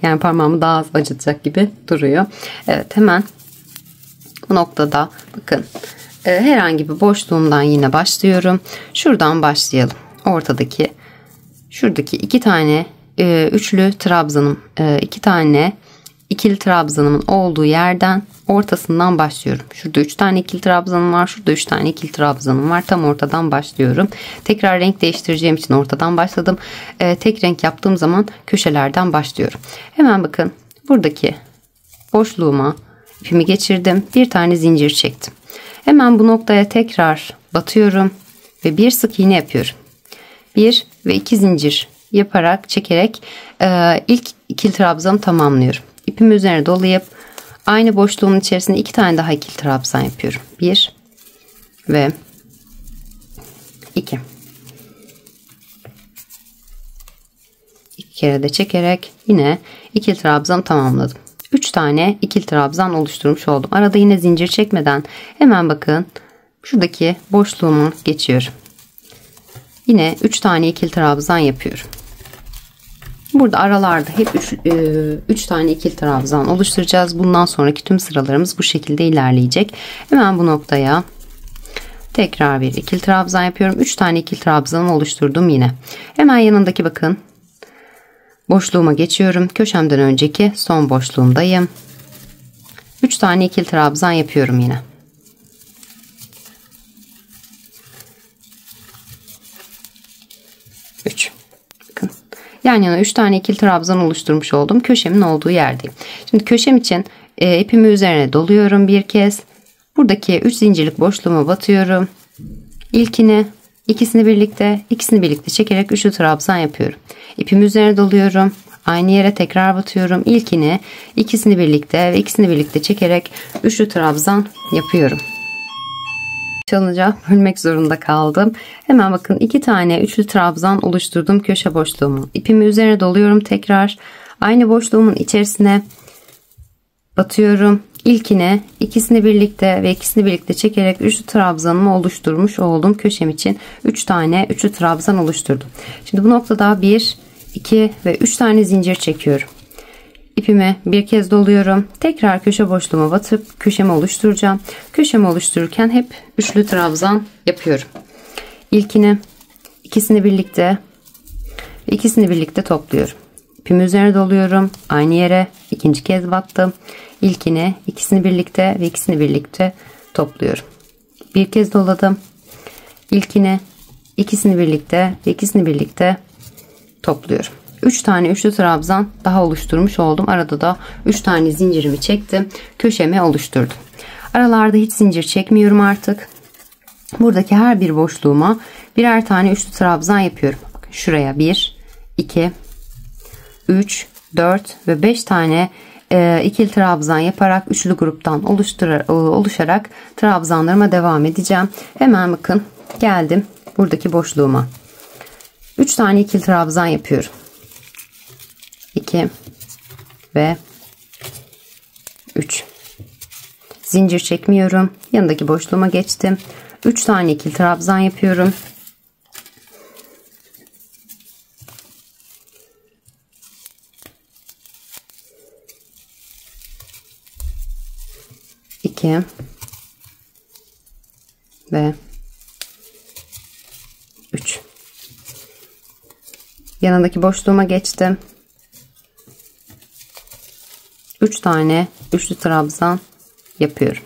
Yani parmağımı daha az acıtacak gibi duruyor. Evet, hemen bu noktada bakın herhangi bir boşluğumdan yine başlıyorum. Şuradan başlayalım. Ortadaki şuradaki 2 tane üçlü trabzanım, 2 tane ikili trabzanımın olduğu yerden ortasından başlıyorum. Şurada 3 tane ikili trabzanım var. Şurada 3 tane ikili trabzanım var. Tam ortadan başlıyorum. Tekrar renk değiştireceğim için ortadan başladım. Tek renk yaptığım zaman köşelerden başlıyorum. Hemen bakın buradaki boşluğuma ipimi geçirdim. Bir tane zincir çektim. Hemen bu noktaya tekrar batıyorum ve bir sık iğne yapıyorum. 1 ve 2 zincir yaparak çekerek ilk ikili trabzanı tamamlıyorum. İpimi üzerine dolayıp aynı boşluğun içerisine 2 tane daha ikili trabzan yapıyorum. 1 ve 2. 2 kere de çekerek yine ikili trabzan tamamladım. 3 tane ikili trabzan oluşturmuş oldum. Arada yine zincir çekmeden hemen bakın şuradaki boşluğumu geçiyorum. Yine 3 tane ikili trabzan yapıyorum. Burada aralarda hep 3 tane ikili trabzan oluşturacağız. Bundan sonraki tüm sıralarımız bu şekilde ilerleyecek. Hemen bu noktaya tekrar bir ikili trabzan yapıyorum. 3 tane ikili trabzanımı oluşturdum yine. Hemen yanındaki bakın boşluğuma geçiyorum. Köşemden önceki son boşluğumdayım. 3 tane ikili trabzan yapıyorum yine. 3. Bakın. Yan yana 3 tane ikili trabzan oluşturmuş oldum. Köşemin olduğu yerdeyim. Şimdi köşem için ipimi üzerine doluyorum bir kez. Buradaki 3 zincirlik boşluğuma batıyorum. İlkini, ikisini birlikte çekerek üçlü trabzan yapıyorum. İpimi üzerine doluyorum. Aynı yere tekrar batıyorum. İlkini, ikisini birlikte çekerek üçlü trabzan yapıyorum. Çalınca bölmek zorunda kaldım. Hemen bakın 2 tane üçlü trabzan oluşturdum köşe boşluğumu. İpimi üzerine doluyorum tekrar. Aynı boşluğumun içerisine batıyorum. İlkine, ikisini birlikte çekerek üçlü trabzanımı oluşturmuş oldum. Köşem için 3 tane üçlü trabzan oluşturdum. Şimdi bu noktada 1, 2 ve 3 tane zincir çekiyorum. İpimi bir kez doluyorum. Tekrar köşe boşluğuma batıp köşemi oluşturacağım. Köşemi oluştururken hep üçlü trabzan yapıyorum. İlkini, ikisini birlikte topluyorum. İpimi üzerine doluyorum. Aynı yere ikinci kez battım. İlkini, ikisini birlikte topluyorum. Bir kez doladım. İlkini, ikisini birlikte topluyorum. 3 tane üçlü trabzan daha oluşturmuş oldum. Arada da 3 tane zincirimi çektim. Köşemi oluşturdum. Aralarda hiç zincir çekmiyorum artık. Buradaki her bir boşluğuma birer tane üçlü trabzan yapıyorum. Bakın şuraya 1, 2, 3, 4 ve 5 tane ikili trabzan yaparak üçlü gruptan oluşarak trabzanlarıma devam edeceğim. Hemen bakın geldim buradaki boşluğuma. 3 tane ikili trabzan yapıyorum. 2 ve 3. Zincir çekmiyorum. Yanındaki boşluğuma geçtim. 3 tane ikili trabzan yapıyorum. 2 ve 3. Yanındaki boşluğuma geçtim. 3 tane üçlü trabzan yapıyorum.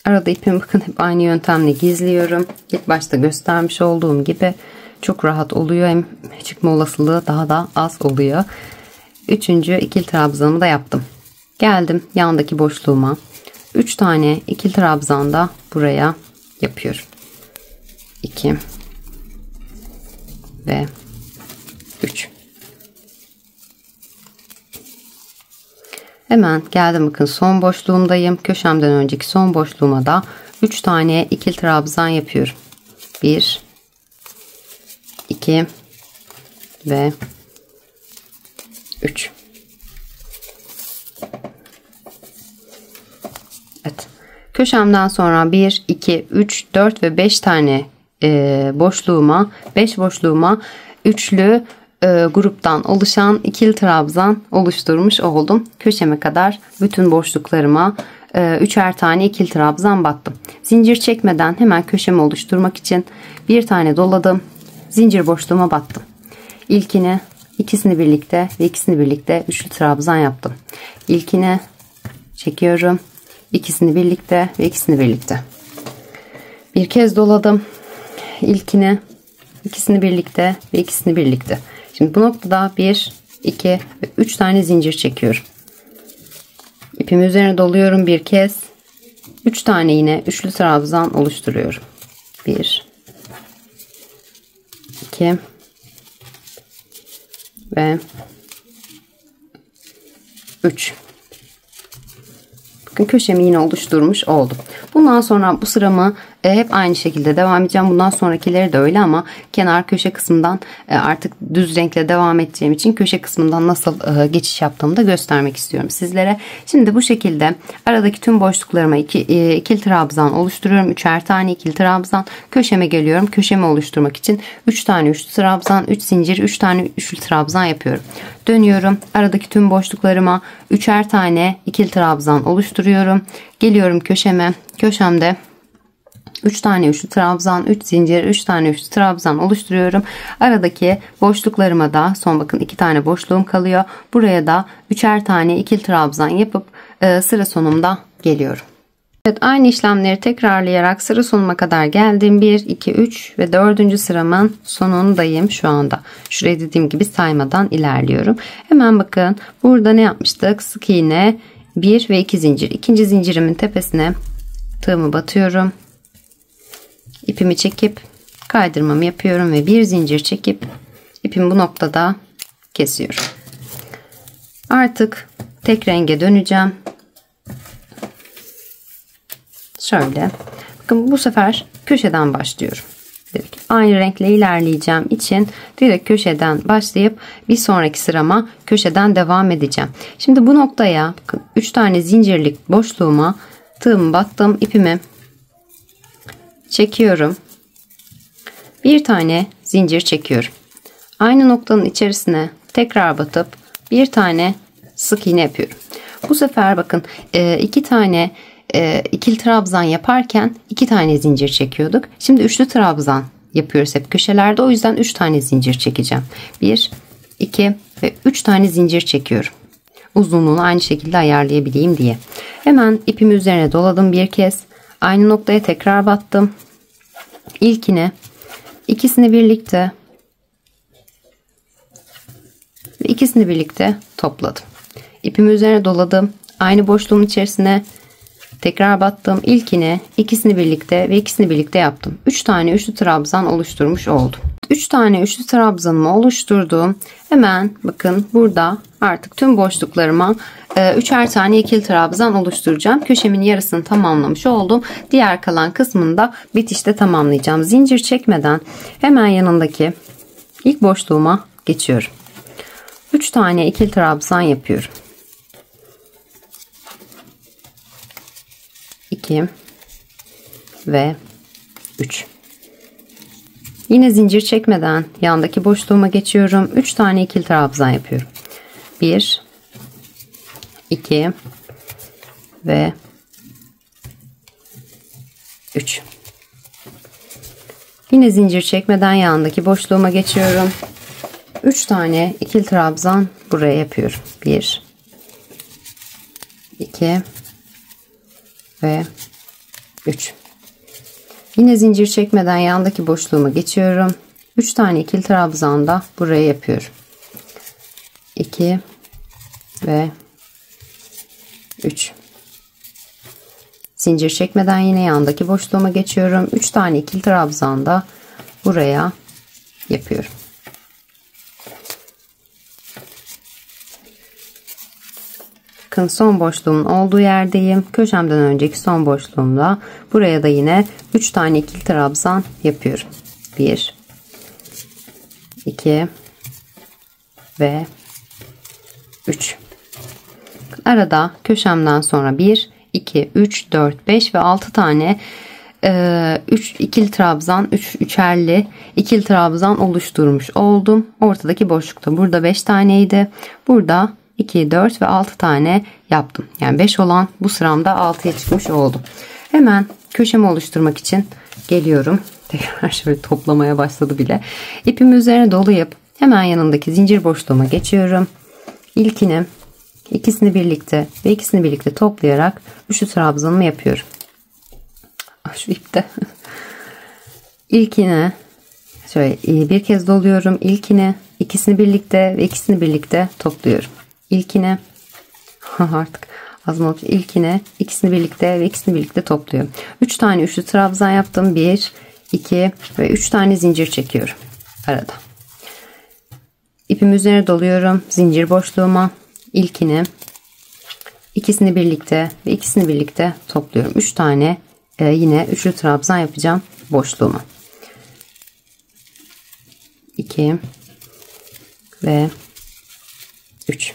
Arada ipimi bakın hep aynı yöntemle gizliyorum. İlk başta göstermiş olduğum gibi çok rahat oluyor. Hem çıkma olasılığı daha da az oluyor. Üçüncü ikili trabzanımı da yaptım. Geldim yandaki boşluğuma. 3 tane ikili trabzan da buraya yapıyorum. 2 ve 3. Hemen geldim bakın son boşluğumdayım. Köşemden önceki son boşluğuma da 3 tane ikili trabzan yapıyorum. 1 2 ve 3. Evet. Köşemden sonra 1 2 3 4 ve 5 tane boşluğuma, 5 boşluğuma üçlü gruptan oluşan ikili trabzan oluşturmuş oldum. Köşeme kadar bütün boşluklarıma üçer tane ikili trabzan battım. Zincir çekmeden hemen köşemi oluşturmak için bir tane doladım. Zincir boşluğuma battım. İlkini, ikisini birlikte ve ikisini birlikte üçlü trabzan yaptım. İlkini çekiyorum. İkisini birlikte ve ikisini birlikte. Bir kez doladım. İlkini, ikisini birlikte ve ikisini birlikte. Şimdi bu noktada 1, 2 ve 3 tane zincir çekiyorum. İpimi üzerine doluyorum bir kez. 3 tane yine üçlü trabzan oluşturuyorum. 1, 2 ve 3. Bakın köşemi yine oluşturmuş oldum. Bundan sonra bu sıramı hep aynı şekilde devam edeceğim. Bundan sonrakileri de öyle ama kenar köşe kısmından artık düz renkle devam edeceğim için köşe kısmından nasıl geçiş yaptığımı da göstermek istiyorum sizlere. Şimdi bu şekilde aradaki tüm boşluklarıma ikili trabzan oluşturuyorum. Üçer tane ikili trabzan. Köşeme geliyorum. Köşemi oluşturmak için 3 tane üçlü trabzan, 3 zincir, 3 tane üçlü trabzan yapıyorum. Dönüyorum. Aradaki tüm boşluklarıma üçer tane ikili trabzan oluşturuyorum. Geliyorum köşeme. Köşemde 3 tane üçlü trabzan, 3 zincir, 3 tane üçlü trabzan oluşturuyorum. Aradaki boşluklarıma da son bakın 2 tane boşluğum kalıyor. Buraya da üçer tane ikili trabzan yapıp sıra sonumda geliyorum. Evet, aynı işlemleri tekrarlayarak sıra sonuna kadar geldim. 1, 2, 3 ve 4. sıramın sonundayım şu anda. Şuraya dediğim gibi saymadan ilerliyorum. Hemen bakın burada ne yapmıştık? Sık iğne 1 ve 2 zincir. İkinci zincirimin tepesine tığımı batıyorum. İpimi çekip kaydırmamı yapıyorum ve bir zincir çekip ipimi bu noktada kesiyorum. Artık tek renge döneceğim. Şöyle. Bakın bu sefer köşeden başlıyorum. Direkt aynı renkle ilerleyeceğim için direkt köşeden başlayıp bir sonraki sırama köşeden devam edeceğim. Şimdi bu noktaya bakın 3 tane zincirlik boşluğuma tığımı battım, ipimi çekiyorum. Bir tane zincir çekiyorum. Aynı noktanın içerisine tekrar batıp bir tane sık iğne yapıyorum. Bu sefer bakın 2 tane ikili trabzan yaparken 2 tane zincir çekiyorduk. Şimdi üçlü trabzan yapıyoruz hep köşelerde. O yüzden 3 tane zincir çekeceğim. 1, 2 ve 3 tane zincir çekiyorum. Uzunluğunu aynı şekilde ayarlayabileyim diye. Hemen ipimi üzerine doladım bir kez. Aynı noktaya tekrar battım. İlkine, ikisini birlikte ve ikisini birlikte topladım. İpimi üzerine doladım. Aynı boşluğun içerisine tekrar battım. İlkine, ikisini birlikte ve ikisini birlikte yaptım. 3 tane üçlü trabzan oluşturmuş oldum. 3 tane üçlü trabzanımı oluşturdum. Hemen bakın burada artık tüm boşluklarıma üçer tane ikili trabzan oluşturacağım. Köşemin yarısını tamamlamış oldum. Diğer kalan kısmını da bitişte tamamlayacağım. Zincir çekmeden hemen yanındaki ilk boşluğuma geçiyorum. 3 tane ikili trabzan yapıyorum. 2 ve 3. Yine zincir çekmeden yandaki boşluğuma geçiyorum. 3 tane ikili trabzan yapıyorum. 1 2 ve 3. Yine zincir çekmeden yanındaki boşluğuma geçiyorum. 3 tane ikili trabzan buraya yapıyorum. 1, 2 ve 3. Yine zincir çekmeden yandaki boşluğuma geçiyorum. 3 tane ikili trabzan da buraya yapıyorum. 2 ve 3. Zincir çekmeden yine yandaki boşluğuma geçiyorum. 3 tane ikili trabzan da buraya yapıyorum. Bakın son boşluğumun olduğu yerdeyim. Köşemden önceki son boşluğumda buraya da yine 3 tane ikili trabzan yapıyorum. 1, 2 ve 3. Arada köşemden sonra 1, 2, 3, 4, 5 ve 6 tane 3 ikili trabzan, 3 üçerli ikili trabzan oluşturmuş oldum. Ortadaki boşlukta burada 5 taneydi. Burada 2, 4 ve 6 tane yaptım. Yani 5 olan bu sıramda 6'ya çıkmış oldu. Hemen köşemi oluşturmak için geliyorum. Tekrar şöyle toplamaya başladı bile. İpimi üzerine dolayıp hemen yanındaki zincir boşluğuma geçiyorum. İlkini, ikisini birlikte ve ikisini birlikte toplayarak üçlü trabzanımı yapıyorum. Şu ipte. İlkine şöyle bir kez doluyorum. İlkine, ikisini birlikte ve ikisini birlikte topluyorum. İlkine artık azmalı ilkine, ikisini birlikte ve ikisini birlikte topluyorum. 3 tane üçlü trabzan yaptım. 1, 2 ve 3 tane zincir çekiyorum arada. İpimi üzerine doluyorum. Zincir boşluğuma ilkini, ikisini birlikte ve ikisini birlikte topluyorum. 3 tane yine üçlü trabzan yapacağım boşluğuma. 2 ve 3.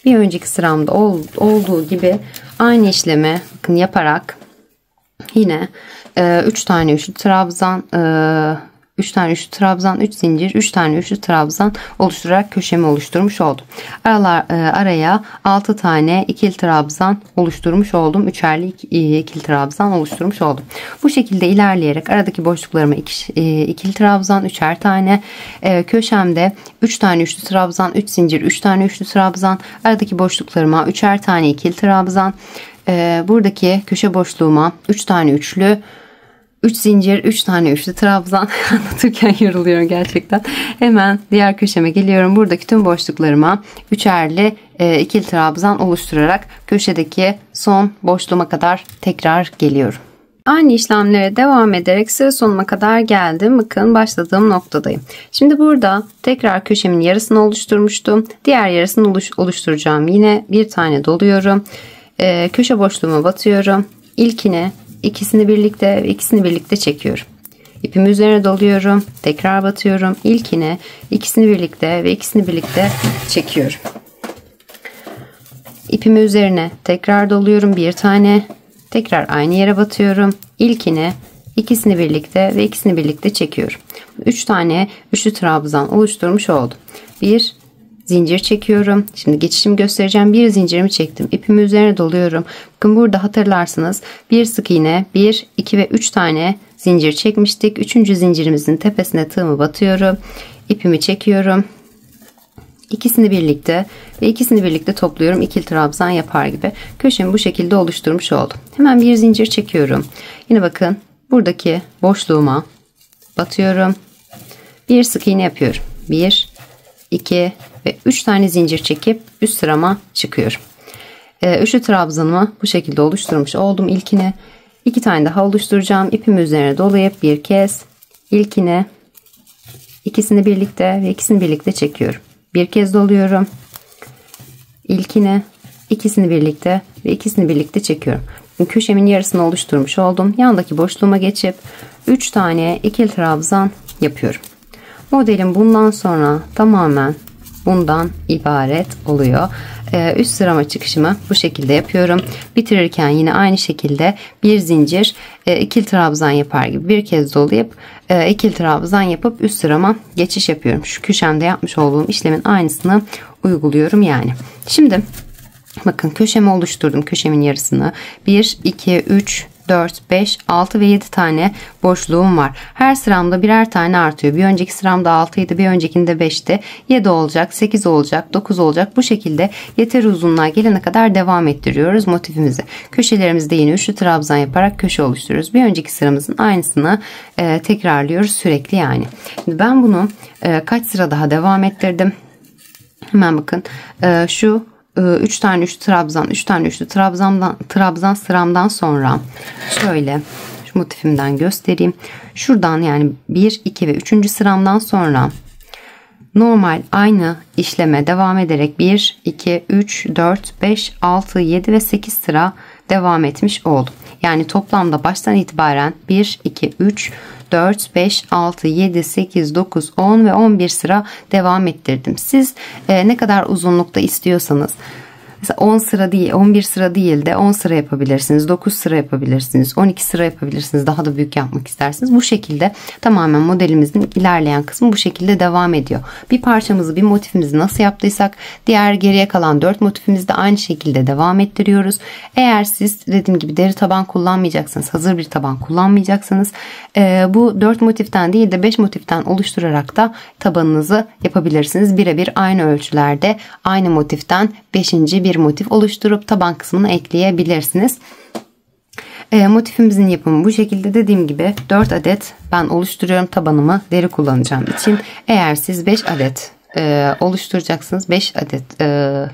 Bir önceki sıramda olduğu gibi aynı işlemi bakın yaparak yine 3 tane üçlü trabzan, 3 tane üçlü trabzan, 3 zincir, 3 tane üçlü trabzan oluşturarak köşemi oluşturmuş oldum. Araya 6 tane ikili trabzan oluşturmuş oldum. Üçerli ikili trabzan oluşturmuş oldum. Bu şekilde ilerleyerek aradaki boşluklarıma ikili trabzan, üçer tane, köşemde 3 tane üçlü trabzan, 3 zincir, 3 tane üçlü trabzan, aradaki boşluklarıma üçer tane ikili trabzan, buradaki köşe boşluğuma 3 tane üçlü, 3 zincir, 3 tane üçlü trabzan. Anlatırken yoruluyorum gerçekten. Hemen diğer köşeme geliyorum. Buradaki tüm boşluklarıma üçerli ikili trabzan oluşturarak köşedeki son boşluğuma kadar tekrar geliyorum. Aynı işlemlere devam ederek sıra sonuna kadar geldim. Bakın başladığım noktadayım. Şimdi burada tekrar köşemin yarısını oluşturmuştum. Diğer yarısını oluşturacağım. Yine bir tane doluyorum. Köşe boşluğuma batıyorum. İlkine, İkisini birlikte ve ikisini birlikte çekiyorum. İpimi üzerine doluyorum. Tekrar batıyorum. İlkine, ikisini birlikte ve ikisini birlikte çekiyorum. İpimi üzerine tekrar doluyorum. Bir tane. Tekrar aynı yere batıyorum. İlkine, ikisini birlikte ve ikisini birlikte çekiyorum. 3 tane üçlü trabzan oluşturmuş oldum. Bir zincir çekiyorum. Şimdi geçişimi göstereceğim. Bir zincirimi çektim. İpimi üzerine doluyorum. Bakın burada hatırlarsınız. Bir sık iğne, 1, 2 ve 3 tane zincir çekmiştik. 3. zincirimizin tepesine tığımı batıyorum. İpimi çekiyorum. İkisini birlikte ve ikisini birlikte topluyorum. İkili trabzan yapar gibi. Köşemi bu şekilde oluşturmuş oldum. Hemen bir zincir çekiyorum. Yine bakın buradaki boşluğuma batıyorum. Bir sık iğne yapıyorum. 1, 2 ve 3 tane zincir çekip üst sırama çıkıyorum. Üçlü trabzanımı bu şekilde oluşturmuş oldum. İlkine 2 tane daha oluşturacağım. İpimi üzerine dolayıp bir kez ilkine, ikisini birlikte ve ikisini birlikte çekiyorum. Bir kez doluyorum. İlkine, ikisini birlikte ve ikisini birlikte çekiyorum. Köşemin yarısını oluşturmuş oldum. Yandaki boşluğuma geçip 3 tane ikili trabzan yapıyorum. Modelim bundan sonra tamamen bundan ibaret oluyor. Üst sırama çıkışımı bu şekilde yapıyorum. Bitirirken yine aynı şekilde bir zincir, ikili trabzan yapar gibi bir kez dolayıp ikili trabzan yapıp üst sırama geçiş yapıyorum. Şu köşemde yapmış olduğum işlemin aynısını uyguluyorum yani. Şimdi bakın köşemi oluşturdum. Köşemin yarısını 1, 2, 3, 4, 5, 6 ve 7 tane boşluğum var. Her sıramda birer tane artıyor. Bir önceki sıramda 6 idi, bir öncekinde 5'ti. 7 olacak, 8 olacak, 9 olacak. Bu şekilde yeter uzunluğa gelene kadar devam ettiriyoruz motifimizi. Köşelerimizde yine üçlü trabzan yaparak köşe oluşturuyoruz. Bir önceki sıramızın aynısını tekrarlıyoruz sürekli yani. Şimdi ben bunu kaç sıra daha devam ettirdim. Hemen bakın şu 3 tane üçlü trabzan, 3 tane üçlü trabzan sıramdan sonra şöyle şu motifimden göstereyim. Şuradan yani 1, 2 ve 3. sıramdan sonra normal aynı işleme devam ederek 1, 2, 3, 4, 5, 6, 7 ve 8 sıra devam etmiş oldum. Yani toplamda baştan itibaren 1, 2, 3, 4, 5, 6, 7, 8, 9, 10 ve 11 sıra devam ettirdim. Siz ne kadar uzunlukta istiyorsanız, mesela 10 sıra değil, 11 sıra değil de 10 sıra yapabilirsiniz, 9 sıra yapabilirsiniz, 12 sıra yapabilirsiniz. Daha da büyük yapmak isterseniz. Bu şekilde tamamen modelimizin ilerleyen kısmı bu şekilde devam ediyor. Bir parçamızı, bir motifimizi nasıl yaptıysak diğer geriye kalan 4 motifimizi de aynı şekilde devam ettiriyoruz. Eğer siz dediğim gibi deri taban kullanmayacaksanız, hazır bir taban kullanmayacaksanız bu 4 motiften değil de 5 motiften oluşturarak da tabanınızı yapabilirsiniz. Birebir aynı ölçülerde aynı motiften 5. bir motif oluşturup taban kısmını ekleyebilirsiniz. Motifimizin yapımı bu şekilde. Dediğim gibi 4 adet ben oluşturuyorum tabanımı deri kullanacağım için. Eğer siz 5 adet oluşturacaksınız, 5 adet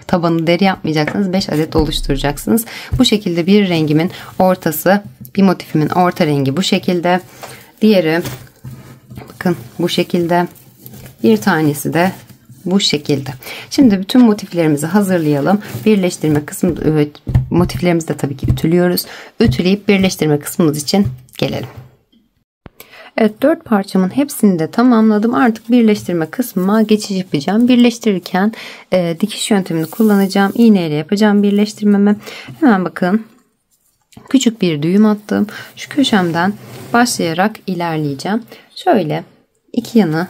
tabanı deri yapmayacaksınız, 5 adet oluşturacaksınız. Bu şekilde bir rengimin ortası, bir motifimin orta rengi bu şekilde. Diğeri bakın bu şekilde. Bir tanesi de bu şekilde. Şimdi bütün motiflerimizi hazırlayalım. Birleştirme kısmı, motiflerimizi de tabii ki ütülüyoruz. Ütüleyip birleştirme kısmımız için gelelim. Evet, 4 parçamın hepsini de tamamladım. Artık birleştirme kısmıma geçiş yapacağım. Birleştirirken dikiş yöntemini kullanacağım. İğneyle yapacağım birleştirmemi. Hemen bakın. Küçük bir düğüm attım. Şu köşemden başlayarak ilerleyeceğim. Şöyle iki yanı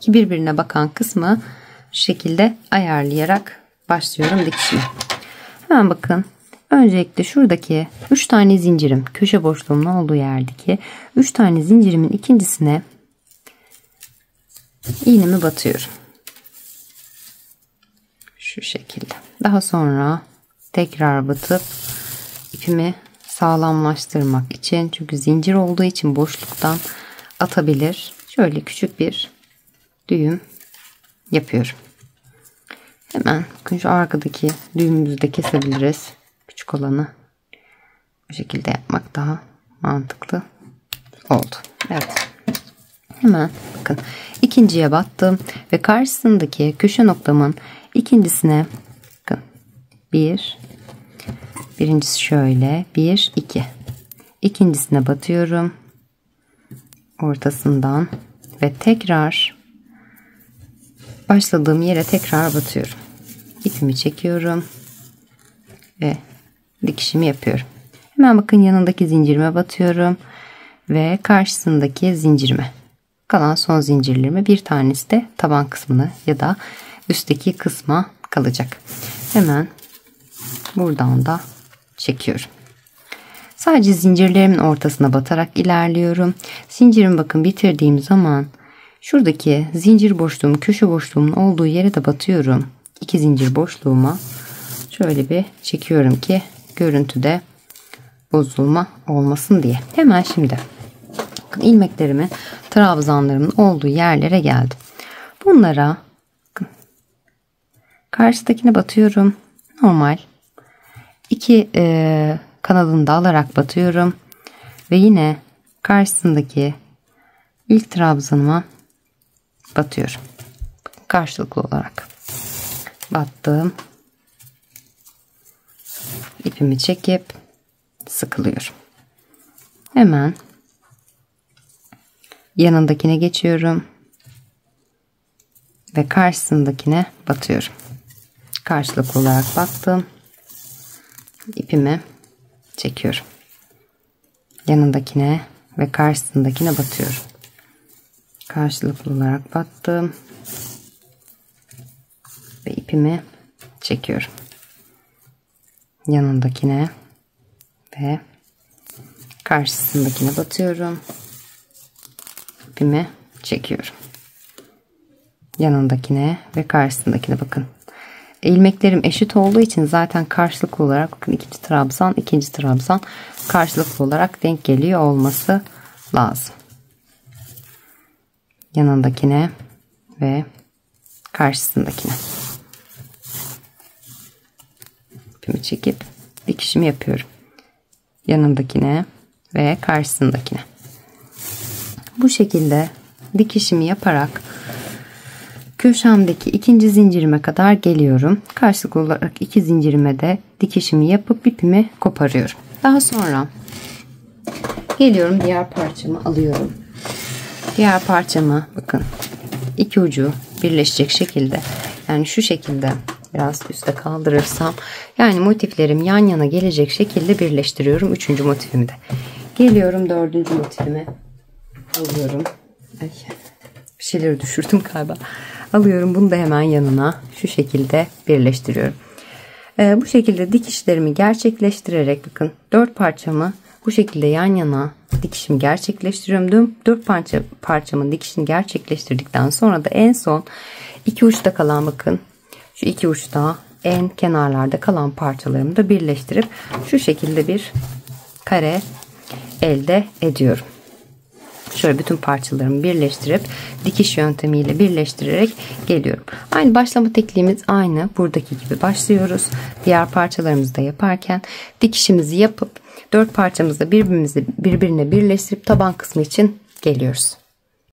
birbirine bakan kısmı şu şekilde ayarlayarak başlıyorum dikişime. Hemen bakın. Öncelikle şuradaki 3 tane zincirim, köşe boşluğumun olduğu yerdeki 3 tane zincirimin ikincisine iğnemi batıyorum. Şu şekilde. Daha sonra tekrar batıp ipimi sağlamlaştırmak için, çünkü zincir olduğu için boşluktan atabilir. Şöyle küçük bir düğüm yapıyorum. Hemen bakın şu arkadaki düğümümüzü de kesebiliriz. Küçük olanı bu şekilde yapmak daha mantıklı oldu. Evet. Hemen bakın ikinciye battım ve karşısındaki köşe noktamın ikincisine bakın birincisi şöyle 1 2, ikincisine batıyorum ortasından ve tekrar başladığım yere tekrar batıyorum. İpimi çekiyorum ve dikişimi yapıyorum. Hemen bakın yanındaki zincirime batıyorum ve karşısındaki zincirime, kalan son zincirlerime, bir tanesi de taban kısmını ya da üstteki kısma kalacak. Hemen buradan da çekiyorum. Sadece zincirlerimin ortasına batarak ilerliyorum. Zincirimi bakın bitirdiğim zaman şuradaki zincir boşluğum, köşe boşluğumun olduğu yere de batıyorum. 2 zincir boşluğuma şöyle bir çekiyorum ki görüntüde bozulma olmasın diye. Hemen şimdi bakın ilmeklerimin, trabzanlarımın olduğu yerlere geldim. Bunlara bakın, karşıdakine batıyorum. Normal 2 kanadını da alarak batıyorum ve yine karşısındaki ilk trabzanıma batıyorum. Karşılıklı olarak battım. İpimi çekip sıkılıyorum. Hemen yanındakine geçiyorum ve karşısındakine batıyorum. Karşılıklı olarak battım. İpimi çekiyorum. Yanındakine ve karşısındakine batıyorum. Karşılıklı olarak battım ve ipimi çekiyorum. Yanındakine ve karşısındakine batıyorum. İpimi çekiyorum. Yanındakine ve karşısındakine bakın. İlmeklerim eşit olduğu için zaten karşılıklı olarak bakın, ikinci trabzan, ikinci trabzan karşılıklı olarak denk geliyor olması lazım. Yanındakine ve karşısındakine. İpimi çekip dikişimi yapıyorum. Yanındakine ve karşısındakine. Bu şekilde dikişimi yaparak köşemdeki ikinci zincirime kadar geliyorum. Karşılıklı olarak iki zincirime de dikişimi yapıp ipimi koparıyorum. Daha sonra geliyorum, diğer parçamı alıyorum. Diğer parçamı bakın, iki ucu birleşecek şekilde, yani şu şekilde biraz üste kaldırırsam, yani motiflerim yan yana gelecek şekilde birleştiriyorum. Üçüncü motifimi de geliyorum, dördüncü motifimi alıyorum. Ay, bir şeyleri düşürdüm galiba. Alıyorum, bunu da hemen yanına şu şekilde birleştiriyorum. Bu şekilde dikişlerimi gerçekleştirerek bakın, dört parçamı bu şekilde yan yana dikişimi gerçekleştiriyorum. Dört parçamın dikişini gerçekleştirdikten sonra da en son iki uçta kalan, bakın şu iki uçta en kenarlarda kalan parçalarımı da birleştirip şu şekilde bir kare elde ediyorum. Şöyle bütün parçalarımı birleştirip dikiş yöntemiyle birleştirerek geliyorum. Aynı başlama tekniğimiz aynı. Buradaki gibi başlıyoruz. Diğer parçalarımızı da yaparken dikişimizi yapıp dört parçamızı da birbirine birleştirip taban kısmı için geliyoruz.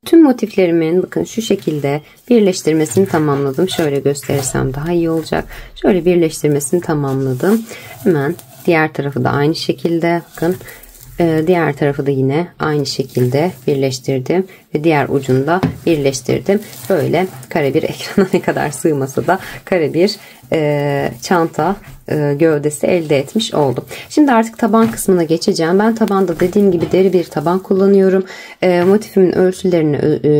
Tüm motiflerimin bakın şu şekilde birleştirmesini tamamladım. Şöyle gösterirsem daha iyi olacak. Şöyle birleştirmesini tamamladım. Hemen diğer tarafı da aynı şekilde bakın. Diğer tarafı da yine aynı şekilde birleştirdim ve diğer ucunda birleştirdim. Böyle kare bir, ekrana ne kadar sığmasa da kare bir çanta gövdesi elde etmiş oldum. Şimdi artık taban kısmına geçeceğim. Ben tabanda dediğim gibi deri bir taban kullanıyorum. Motifimin ölçülerini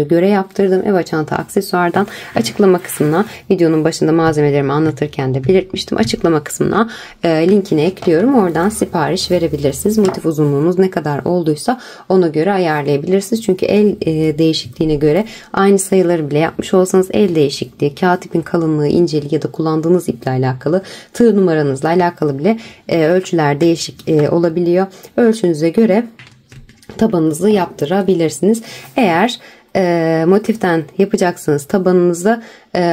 göre yaptırdım. Eva Çanta Aksesuar'dan açıklama kısmına, videonun başında malzemelerimi anlatırken de belirtmiştim. Açıklama kısmına linkini ekliyorum. Oradan sipariş verebilirsiniz. Motif uzunluğunuz ne kadar olduysa ona göre ayarlayabilirsiniz. Çünkü el değişikliğine göre aynı sayıları bile yapmış olsanız el değişikliği, kağıt ipin kalınlığı, inceliği ya da kullandığınız iple alakalı, tığ numaranızla alakalı bile ölçüler değişik olabiliyor. Ölçünüze göre tabanınızı yaptırabilirsiniz. Eğer motiften yapacaksınız tabanınızı,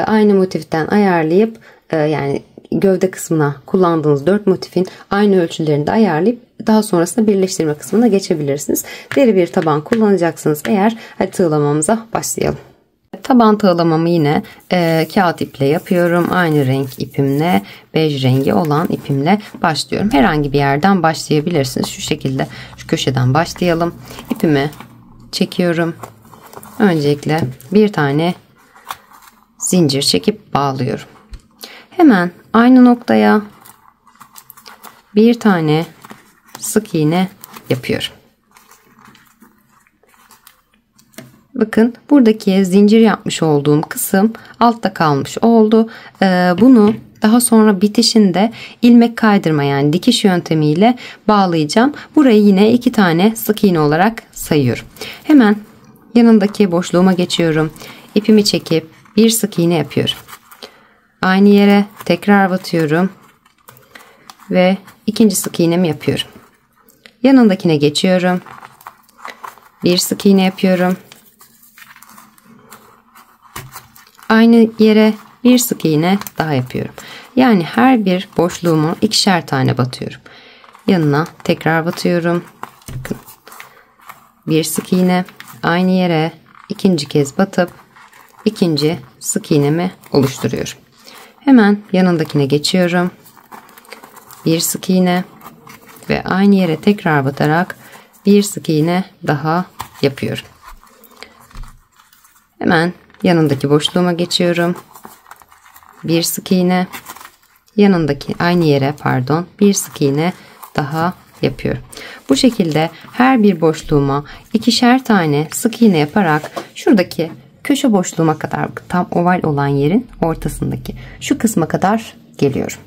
aynı motiften ayarlayıp yani gövde kısmına kullandığınız 4 motifin aynı ölçülerini de ayarlayıp daha sonrasında birleştirme kısmına geçebilirsiniz. Deri bir taban kullanacaksınız eğer. Hadi tığlamamıza başlayalım. Taban tığlamamı yine kağıt iple yapıyorum. Aynı renk ipimle, bej rengi olan ipimle başlıyorum. Herhangi bir yerden başlayabilirsiniz. Şu şekilde şu köşeden başlayalım. İpimi çekiyorum. Öncelikle bir tane zincir çekip bağlıyorum. Hemen aynı noktaya bir tane sık iğne yapıyorum. Bakın buradaki zincir yapmış olduğum kısım altta kalmış oldu. Bunu daha sonra bitişinde ilmek kaydırma, yani dikiş yöntemiyle bağlayacağım. Burayı yine 2 tane sık iğne olarak sayıyorum. Hemen yanındaki boşluğuma geçiyorum. İpimi çekip bir sık iğne yapıyorum. Aynı yere tekrar batıyorum ve ikinci sık iğnemi yapıyorum. Yanındakine geçiyorum. Bir sık iğne yapıyorum. Aynı yere bir sık iğne daha yapıyorum. Yani her bir boşluğuma 2'şer tane batıyorum. Yanına tekrar batıyorum. Bakın. Bir sık iğne, aynı yere ikinci kez batıp ikinci sık iğnemi oluşturuyorum. Hemen yanındakine geçiyorum. Bir sık iğne ve aynı yere tekrar batarak bir sık iğne daha yapıyorum. Hemen yanındaki boşluğuma geçiyorum. Bir sık iğne, yanındaki aynı yere bir sık iğne daha yapıyorum. Bu şekilde her bir boşluğuma 2'şer tane sık iğne yaparak şuradaki köşe boşluğuma kadar, tam oval olan yerin ortasındaki şu kısma kadar geliyorum.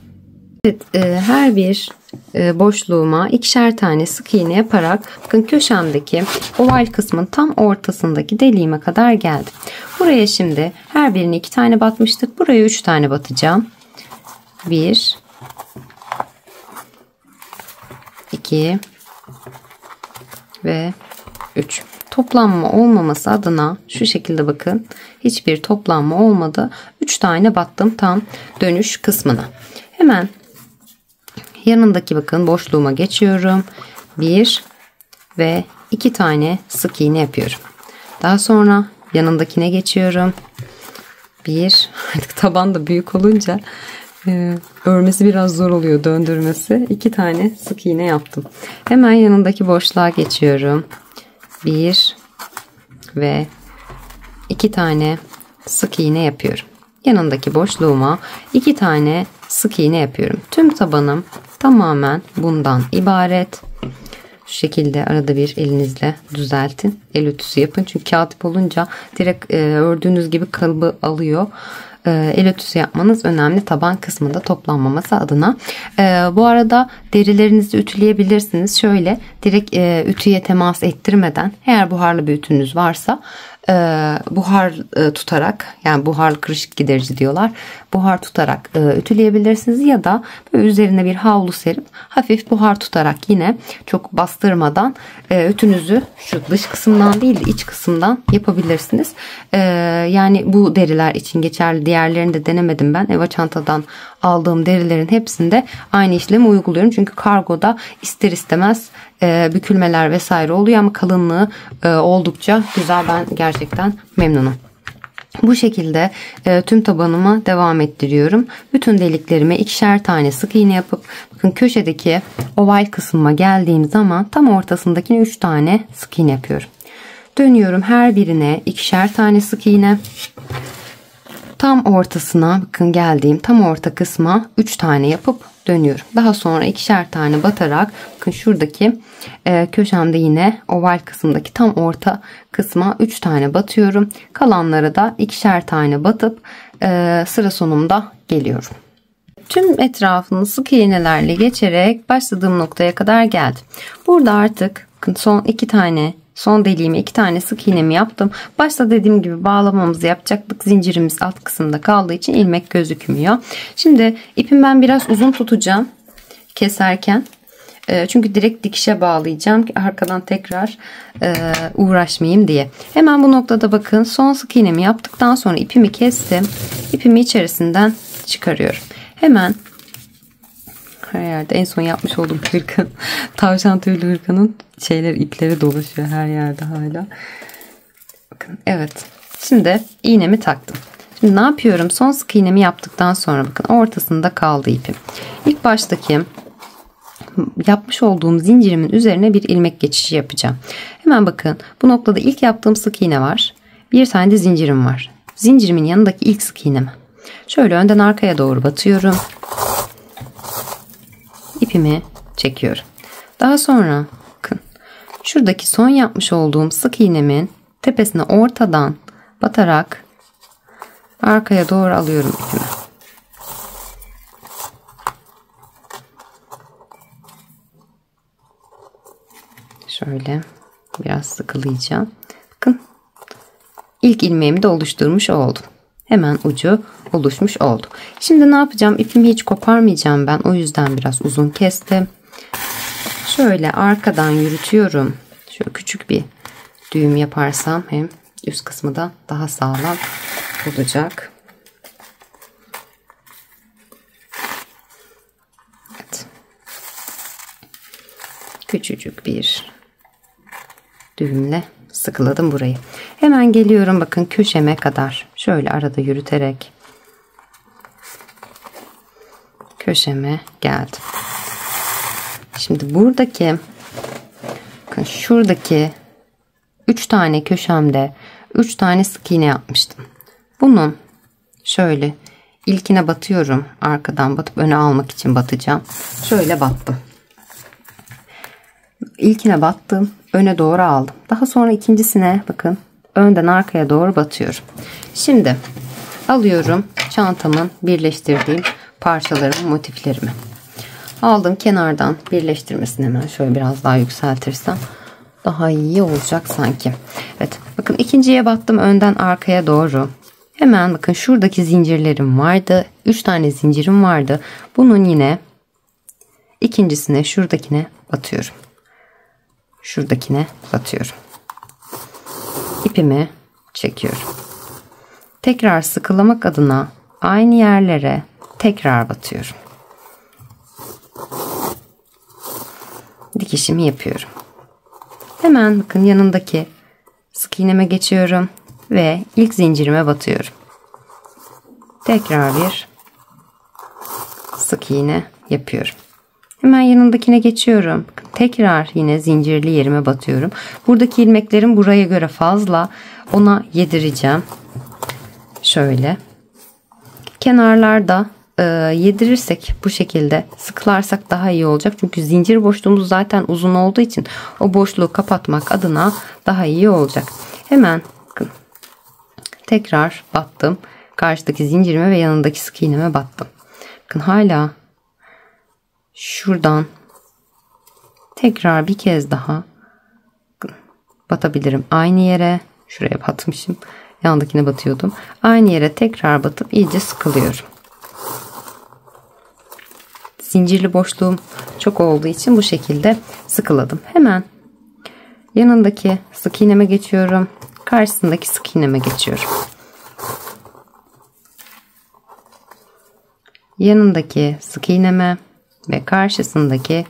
Evet, her bir boşluğuma ikişer tane sık iğne yaparak bakın köşemdeki oval kısmın tam ortasındaki deliğime kadar geldim. Buraya şimdi her birine 2 tane batmıştık. Buraya 3 tane batacağım. 1 2 ve 3. Toplanma olmaması adına şu şekilde bakın. Hiçbir toplanma olmadı. 3 tane battım tam dönüş kısmına. Hemen yanındaki bakın boşluğuma geçiyorum. 1 ve 2 tane sık iğne yapıyorum. Daha sonra yanındakine geçiyorum. 1, artık taban da büyük olunca örmesi biraz zor oluyor, döndürmesi. 2 tane sık iğne yaptım. Hemen yanındaki boşluğa geçiyorum. 1 ve 2 tane sık iğne yapıyorum. Yanındaki boşluğuma 2 tane sık iğne yapıyorum. Tüm tabanım tamamen bundan ibaret. Şu şekilde arada bir elinizle düzeltin. El ütüsü yapın. Çünkü kağıt olunca direkt ördüğünüz gibi kalıbı alıyor. El ütüsü yapmanız önemli, taban kısmında toplanmaması adına. Bu arada derilerinizi ütüleyebilirsiniz. Şöyle direkt ütüye temas ettirmeden, eğer buharlı bir ütünüz varsa buhar tutarak, yani buharlı kırışık giderici diyorlar, buhar tutarak ütüleyebilirsiniz ya da böyle üzerine bir havlu serip hafif buhar tutarak yine çok bastırmadan ütünüzü şu dış kısımdan değil de iç kısımdan yapabilirsiniz. Yani bu deriler için geçerli. Diğerlerini de denemedim ben. Eva Çanta'dan aldığım derilerin hepsinde aynı işlemi uyguluyorum. Çünkü kargoda ister istemez bükülmeler vesaire oluyor ama kalınlığı oldukça güzel. Ben gerçekten memnunum. Bu şekilde tüm tabanıma devam ettiriyorum. Bütün deliklerime 2'şer tane sık iğne yapıp bakın köşedeki oval kısmıma geldiğim zaman tam ortasındakine 3 tane sık iğne yapıyorum. Dönüyorum, her birine 2'şer tane sık iğne. Tam ortasına bakın geldiğim tam orta kısma 3 tane yapıp dönüyorum. Daha sonra 2'şer tane batarak bakın şuradaki köşemde yine oval kısımdaki tam orta kısma 3 tane batıyorum. Kalanlara da 2'şer tane batıp sıra sonunda geliyorum. Tüm etrafını sık iğnelerle geçerek başladığım noktaya kadar geldim. Burada artık son 2 tane, son deliğime 2 tane sık iğnemi yaptım. Başta dediğim gibi bağlamamızı yapacaktık. Zincirimiz alt kısımda kaldığı için ilmek gözükmüyor. Şimdi ipimi ben biraz uzun tutacağım keserken. Çünkü direkt dikişe bağlayacağım ki arkadan tekrar uğraşmayayım diye. Hemen bu noktada bakın son sık iğnemi yaptıktan sonra ipimi kestim. İpimi içerisinden çıkarıyorum. Hemen her yerde en son yapmış olduğum hırka, tavşan tüylü hırkanın ipleri dolaşıyor her yerde hala. Bakın evet. Şimdi iğnemi taktım. Şimdi ne yapıyorum? Son sık iğnemi yaptıktan sonra bakın ortasında kaldı ipim. İlk baştaki yapmış olduğum zincirimin üzerine bir ilmek geçişi yapacağım. Hemen bakın bu noktada ilk yaptığım sık iğne var. Bir tane de zincirim var. Zincirimin yanındaki ilk sık iğnemi. Şöyle önden arkaya doğru batıyorum. İpimi çekiyorum. Daha sonra bakın şuradaki son yapmış olduğum sık iğnemin tepesine ortadan batarak arkaya doğru alıyorum ipimi. Şöyle biraz sıkılayacağım. Bakın ilk ilmeğimi de oluşturmuş oldum. Hemen ucu oluşmuş oldu. Şimdi ne yapacağım? İpimi hiç koparmayacağım ben. O yüzden biraz uzun kestim. Şöyle arkadan yürütüyorum. Şöyle küçük bir düğüm yaparsam hem üst kısmı da daha sağlam olacak. Evet. Küçücük bir düğümle sıkıladım burayı. Hemen geliyorum bakın köşeme kadar. Şöyle arada yürüterek köşeme geldim. Şimdi buradaki bakın şuradaki 3 tane köşemde 3 tane sık iğne yapmıştım. Bunun şöyle ilkine batıyorum. Arkadan batıp öne almak için batacağım. Şöyle battım. İlkine battım. Öne doğru aldım. Daha sonra ikincisine bakın önden arkaya doğru batıyorum. Şimdi alıyorum çantamın birleştirdiğim parçalarımı, motiflerimi. aldım kenardan birleştirmesini hemen şöyle biraz daha yükseltirsem daha iyi olacak sanki. Evet, bakın ikinciye battım önden arkaya doğru. Hemen bakın şuradaki zincirlerim vardı. 3 tane zincirim vardı. Bunun yine ikincisine şuradakine batıyorum. Şuradakine batıyorum. İpimi çekiyorum. Tekrar sıkılamak adına aynı yerlere tekrar batıyorum. Dikişimi yapıyorum. Hemen bakın yanındaki sık iğneme geçiyorum ve ilk zincirime batıyorum. Tekrar bir sık iğne yapıyorum. Hemen yanındakine geçiyorum. Tekrar yine zincirli yerime batıyorum. Buradaki ilmeklerim buraya göre fazla. Ona yedireceğim. Şöyle. Kenarlarda yedirirsek bu şekilde sıklarsak daha iyi olacak. Çünkü zincir boşluğumuz zaten uzun olduğu için o boşluğu kapatmak adına daha iyi olacak. Hemen bakın. Tekrar battım. Karşıdaki zincirime ve yanındaki sık iğneme battım. Bakın hala şuradan tekrar bir kez daha batabilirim. Aynı yere şuraya batmışım. Yandakine batıyordum. Aynı yere tekrar batıp iyice sıkılıyorum. Zincirli boşluğum çok olduğu için bu şekilde sıkıladım. Hemen yanındaki sık iğneme geçiyorum. Karşısındaki sık iğneme geçiyorum. Yanındaki sık iğneme ve karşısındaki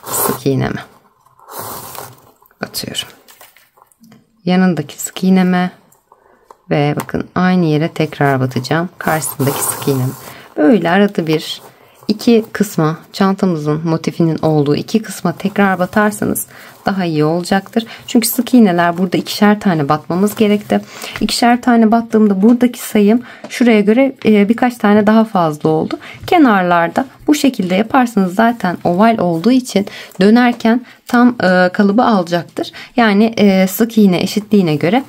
sık iğneme batıyorum. Yanındaki sık iğneme ve bakın aynı yere tekrar batacağım. Karşısındaki sık iğneme. Böyle arada bir iki kısma, çantamızın motifinin olduğu iki kısma tekrar batarsanız daha iyi olacaktır. Çünkü sık iğneler burada ikişer tane batmamız gerekti. İkişer tane battığımda buradaki sayım şuraya göre birkaç tane daha fazla oldu. Kenarlarda bu şekilde yaparsanız zaten oval olduğu için dönerken tam kalıbı alacaktır. Yani sık iğne eşitliğine göre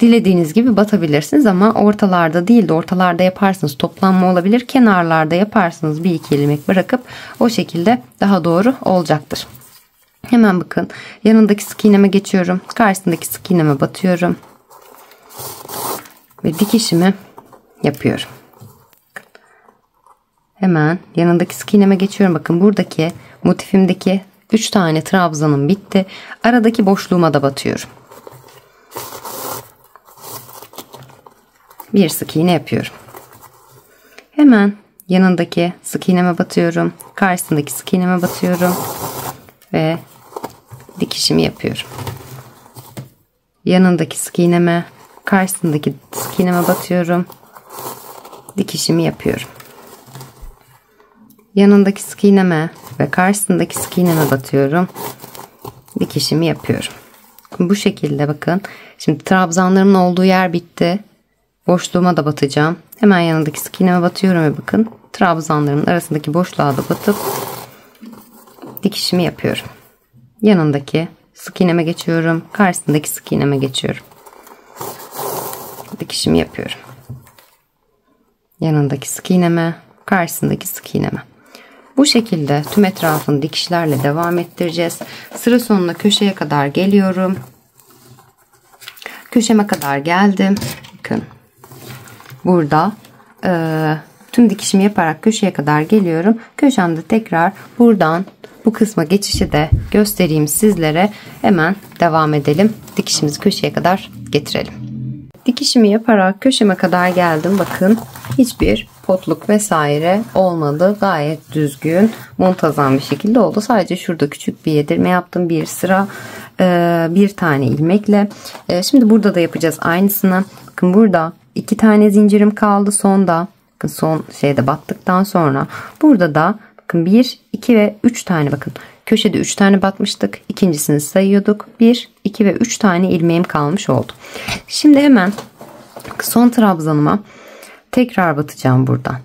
dilediğiniz gibi batabilirsiniz ama ortalarda değil de ortalarda yaparsınız toplanma olabilir. Kenarlarda yaparsınız bir iki ilmek bırakıp o şekilde daha doğru olacaktır. Hemen bakın yanındaki sık iğneme geçiyorum. Karşısındaki sık iğneme batıyorum. Ve dikişimi yapıyorum. Hemen yanındaki sık iğneme geçiyorum. Bakın buradaki motifimdeki 3 tane trabzanım bitti. Aradaki boşluğuma da batıyorum. Bir sık iğne yapıyorum. Hemen yanındaki sık iğneme batıyorum. Karşısındaki sık iğneme batıyorum. Ve dikişimi yapıyorum. Yanındaki sık iğneme, karşısındaki sık iğneme batıyorum. Dikişimi yapıyorum. Yanındaki sık iğneme ve karşısındaki sık iğneme batıyorum. Dikişimi yapıyorum. Bu şekilde bakın. Şimdi trabzanlarımın olduğu yer bitti. Boşluğuma da batacağım. Hemen yanındaki sık iğneme batıyorum ve bakın trabzanlarımın arasındaki boşluğa da batıp dikişimi yapıyorum. Yanındaki sık iğneme geçiyorum. Karşısındaki sık iğneme geçiyorum. Dikişimi yapıyorum. Yanındaki sık iğneme, karşısındaki sık iğneme. Bu şekilde tüm etrafını dikişlerle devam ettireceğiz. Sıra sonuna köşeye kadar geliyorum. Köşeme kadar geldim. Bakın. Burada tüm dikişimi yaparak köşeye kadar geliyorum. Köşemde tekrar buradan bu kısma geçişi de göstereyim sizlere. Hemen devam edelim. Dikişimizi köşeye kadar getirelim. Dikişimi yaparak köşeme kadar geldim. Bakın hiçbir potluk vesaire olmadı. Gayet düzgün, muntazam bir şekilde oldu. Sadece şurada küçük bir yedirme yaptım. Bir sıra bir tane ilmekle. Şimdi burada da yapacağız aynısını. Bakın burada 2 tane zincirim kaldı sonda. Bakın son şeyde battıktan sonra burada da bakın 1, 2 ve 3 tane bakın. Köşede 3 tane batmıştık. İkincisini sayıyorduk. 1, 2 ve 3 tane ilmeğim kalmış oldu. Şimdi hemen son trabzanıma tekrar batacağım buradan.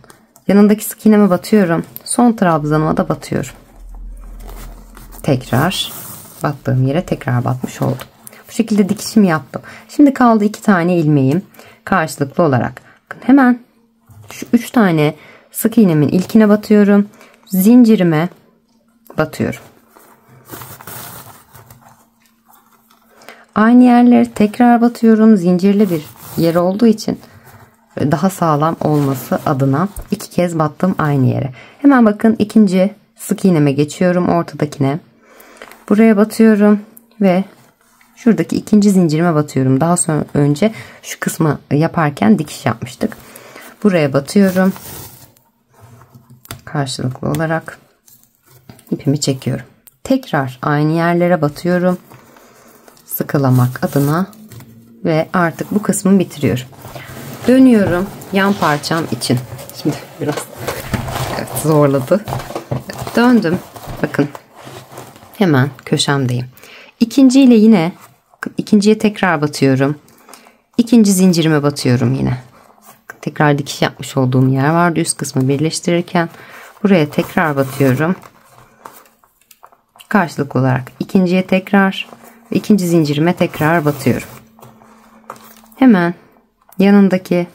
Yanındaki sık iğneme batıyorum. Son trabzanıma da batıyorum. Tekrar battığım yere tekrar batmış oldum. Bu şekilde dikişimi yaptım. Şimdi kaldı 2 tane ilmeğim karşılıklı olarak. Hemen şu 3 tane sık iğnemin ilkine batıyorum. Zincirime batıyorum. Aynı yerlere tekrar batıyorum. Zincirli bir yer olduğu için daha sağlam olması adına 2 kez battım aynı yere. Hemen bakın ikinci sık iğneme geçiyorum, ortadakine. Buraya batıyorum ve şuradaki ikinci zincirime batıyorum. Daha sonra önce şu kısmı yaparken dikiş yapmıştık. Buraya batıyorum. Karşılıklı olarak ipimi çekiyorum. Tekrar aynı yerlere batıyorum. Sıkılamak adına ve artık bu kısmı bitiriyorum. Dönüyorum yan parçam için. Şimdi biraz zorladı. Döndüm. Bakın hemen köşemdeyim. İkinciyle yine ikinciye tekrar batıyorum. İkinci zincirime batıyorum yine. Tekrar dikiş yapmış olduğum yer vardı üst kısmı birleştirirken. Buraya tekrar batıyorum. Karşılıklı olarak ikinciye tekrar ve ikinci zincirime tekrar batıyorum. Hemen yanındaki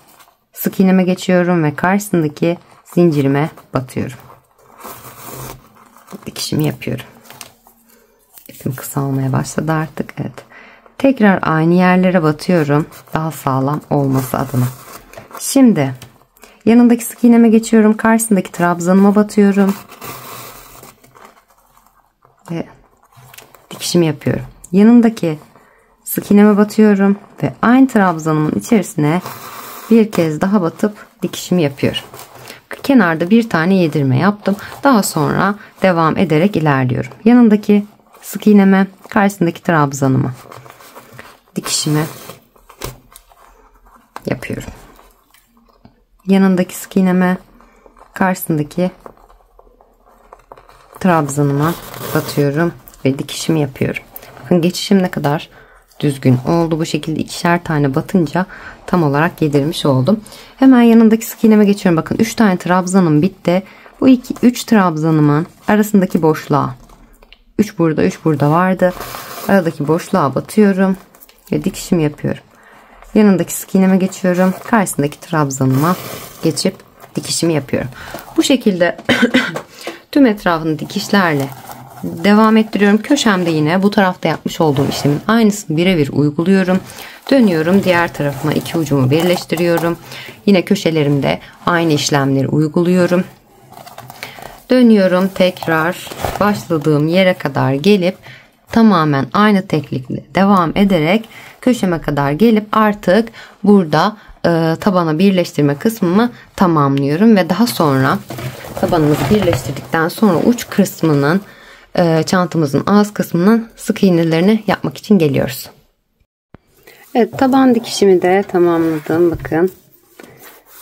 sık iğneme geçiyorum ve karşısındaki zincirime batıyorum. Dikişimi yapıyorum. İpim kısalmaya başladı artık. Evet. Tekrar aynı yerlere batıyorum. Daha sağlam olması adına. Şimdi yanındaki sık iğneme geçiyorum. Karşısındaki trabzanıma batıyorum. Ve dikişimi yapıyorum. Yanındaki sık iğneme batıyorum. Ve aynı trabzanımın içerisine bir kez daha batıp dikişimi yapıyorum. Kenarda bir tane yedirme yaptım. Daha sonra devam ederek ilerliyorum. Yanındaki sık iğneme, karşısındaki trabzanıma dikişimi yapıyorum. Yanındaki sık iğneme, karşısındaki trabzanıma batıyorum ve dikişimi yapıyorum. Bakın geçişim ne kadar düzgün oldu. Bu şekilde ikişer tane batınca tam olarak yedirmiş oldum. Hemen yanındaki sık iğneme geçiyorum. Bakın 3 tane trabzanım bitti. Bu 3 trabzanımın arasındaki boşluğa, 3 burada 3 burada vardı. Aradaki boşluğa batıyorum ve dikişimi yapıyorum. Yanındaki sık iğneme geçiyorum. Karşısındaki trabzanıma geçip dikişimi yapıyorum. Bu şekilde tüm etrafını dikişlerle devam ettiriyorum. Köşemde yine bu tarafta yapmış olduğum işlemin aynısını birebir uyguluyorum. Dönüyorum diğer tarafıma, iki ucumu birleştiriyorum. Yine köşelerimde aynı işlemleri uyguluyorum. Dönüyorum tekrar başladığım yere kadar gelip tamamen aynı teknikle devam ederek köşeme kadar gelip artık burada tabana birleştirme kısmımı tamamlıyorum ve daha sonra tabanımızı birleştirdikten sonra uç kısmının çantamızın ağız kısmının sık iğnelerini yapmak için geliyoruz. Evet, taban dikişimi de tamamladım. Bakın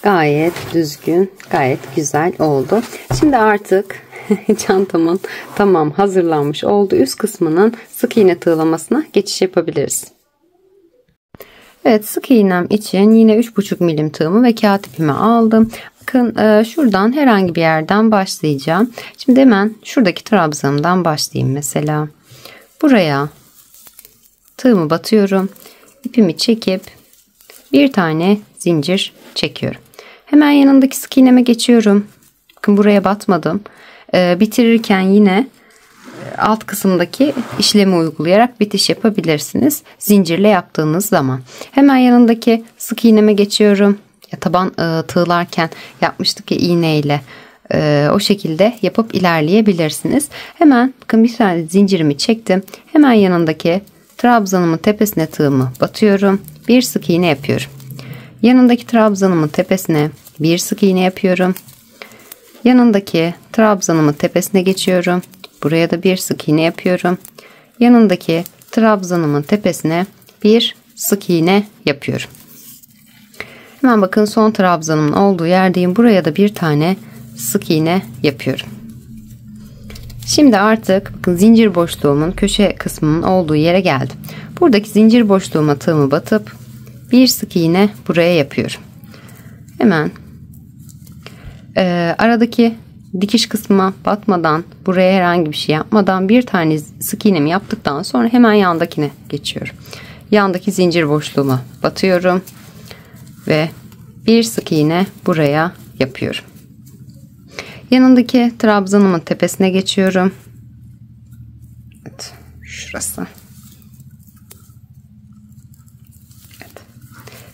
gayet düzgün, gayet güzel oldu. Şimdi artık çantamın tamam hazırlanmış olduğu üst kısmının sık iğne tığlamasına geçiş yapabiliriz. Evet, sık iğnem için yine 3,5 milim tığımı ve kağıt ipimi aldım. Bakın şuradan herhangi bir yerden başlayacağım. Şimdi hemen şuradaki trabzanımdan başlayayım mesela. Buraya tığımı batıyorum. İpimi çekip bir tane zincir çekiyorum. Hemen yanındaki sık iğneme geçiyorum. Bakın buraya batmadım. Bitirirken yine alt kısımdaki işlemi uygulayarak bitiş yapabilirsiniz. Zincirle yaptığınız zaman. Hemen yanındaki sık iğneme geçiyorum. Taban tığlarken yapmıştık ya iğneyle. O şekilde yapıp ilerleyebilirsiniz. Hemen bakın bir tane zincirimi çektim. Hemen yanındaki trabzanımın tepesine tığımı batıyorum. Bir sık iğne yapıyorum. Yanındaki trabzanımın tepesine bir sık iğne yapıyorum. Yanındaki trabzanımın tepesine geçiyorum. Buraya da bir sık iğne yapıyorum. Yanındaki trabzanımın tepesine bir sık iğne yapıyorum. Hemen bakın son trabzanımın olduğu yerdeyim. Buraya da bir tane sık iğne yapıyorum. Şimdi artık bakın zincir boşluğumun köşe kısmının olduğu yere geldim. Buradaki zincir boşluğuma tığımı batıp bir sık iğne buraya yapıyorum. Hemen aradaki dikiş kısmına batmadan, buraya herhangi bir şey yapmadan bir tane sık iğnemi yaptıktan sonra hemen yandakine geçiyorum. Yandaki zincir boşluğuma batıyorum ve bir sık iğne buraya yapıyorum. Yanındaki trabzanımın tepesine geçiyorum. şurası. Evet.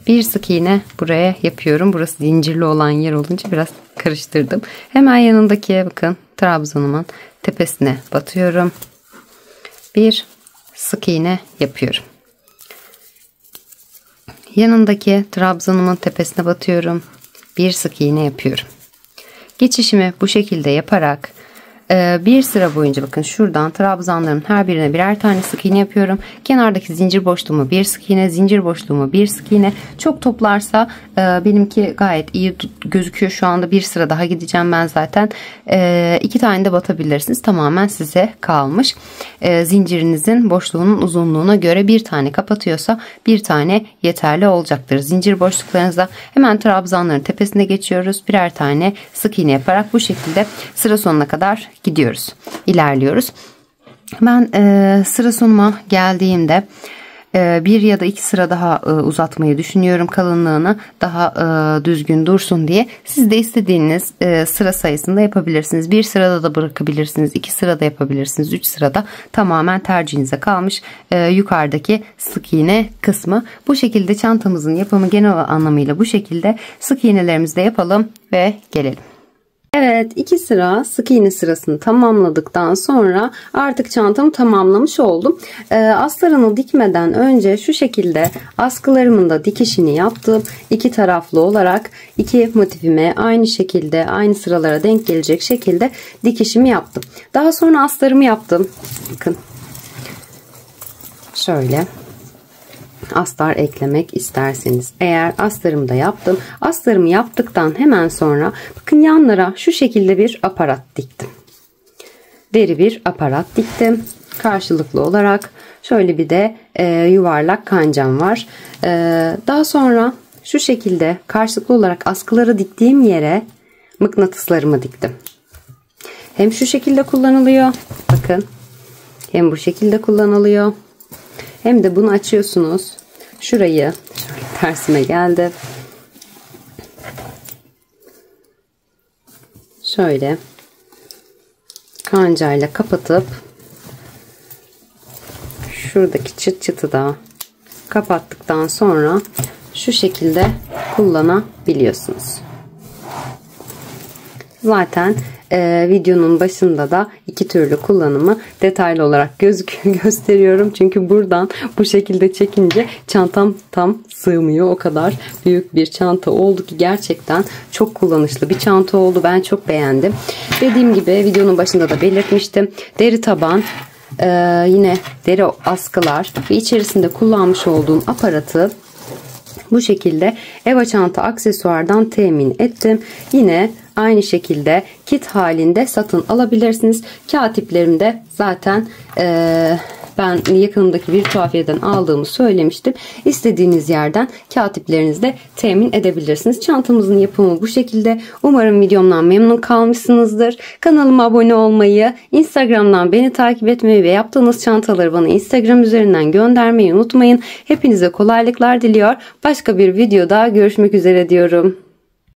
Bir sık iğne buraya yapıyorum. Burası zincirli olan yer olunca biraz karıştırdım. Hemen yanındaki bakın trabzanımın tepesine batıyorum. Bir sık iğne yapıyorum. Yanındaki trabzanımın tepesine batıyorum. Bir sık iğne yapıyorum. Geçişimi bu şekilde yaparak bir sıra boyunca bakın şuradan trabzanların her birine birer tane sık iğne yapıyorum. Kenardaki zincir boşluğuma bir sık iğne, zincir boşluğuma bir sık iğne. Çok toplarsa benimki gayet iyi gözüküyor. Şu anda bir sıra daha gideceğim ben zaten. 2 tane de batabilirsiniz. Tamamen size kalmış. Zincirinizin boşluğunun uzunluğuna göre bir tane kapatıyorsa bir tane yeterli olacaktır. Zincir boşluklarınızda hemen trabzanların tepesine geçiyoruz. Birer tane sık iğne yaparak bu şekilde sıra sonuna kadar gidiyoruz, ilerliyoruz. Ben sıra sonuma geldiğimde bir ya da 2 sıra daha uzatmayı düşünüyorum, kalınlığını daha düzgün dursun diye. Siz de istediğiniz sıra sayısında yapabilirsiniz. Bir sırada da bırakabilirsiniz, 2 sırada yapabilirsiniz, 3 sırada, tamamen tercihinize kalmış. Yukarıdaki sık iğne kısmı bu şekilde. Çantamızın yapımı genel anlamıyla bu şekilde. Sık iğnelerimizi de yapalım ve gelelim. Evet, 2 sıra sık iğne sırasını tamamladıktan sonra artık çantamı tamamlamış oldum. Astarını dikmeden önce şu şekilde askılarımın da dikişini yaptım. 2 taraflı olarak 2 motifime aynı şekilde aynı sıralara denk gelecek şekilde dikişimi yaptım. Daha sonra astarımı yaptım. Bakın şöyle. Astar eklemek isterseniz eğer astarımı da yaptım. Astarımı yaptıktan hemen sonra bakın yanlara şu şekilde bir aparat diktim. Deri bir aparat diktim. Karşılıklı olarak şöyle bir de yuvarlak kancam var. Daha sonra şu şekilde karşılıklı olarak askıları diktiğim yere mıknatıslarımı diktim. Hem şu şekilde kullanılıyor. Bakın. Hem bu şekilde kullanılıyor. Hem de bunu açıyorsunuz. Şurayı şöyle tersime geldi. Şöyle kancayla kapatıp şuradaki çıt çıtı da kapattıktan sonra şu şekilde kullanabiliyorsunuz. Zaten videonun başında da 2 türlü kullanımı detaylı olarak gösteriyorum. Çünkü buradan bu şekilde çekince çantam tam sığmıyor. O kadar büyük bir çanta oldu ki gerçekten çok kullanışlı bir çanta oldu. Ben çok beğendim. Dediğim gibi videonun başında da belirtmiştim. Deri taban, yine deri askılar ve içerisinde kullanmış olduğum aparatı bu şekilde Eva çanta aksesuardan temin ettim. Yine aynı şekilde kit halinde satın alabilirsiniz. Katiplerimde zaten ben yakınımdaki bir tuhafiyeden aldığımı söylemiştim. İstediğiniz yerden katiplerinizde temin edebilirsiniz. Çantamızın yapımı bu şekilde. Umarım videomdan memnun kalmışsınızdır. Kanalıma abone olmayı, Instagram'dan beni takip etmeyi ve yaptığınız çantaları bana Instagram üzerinden göndermeyi unutmayın. Hepinize kolaylıklar diliyor. Başka bir videoda görüşmek üzere diyorum.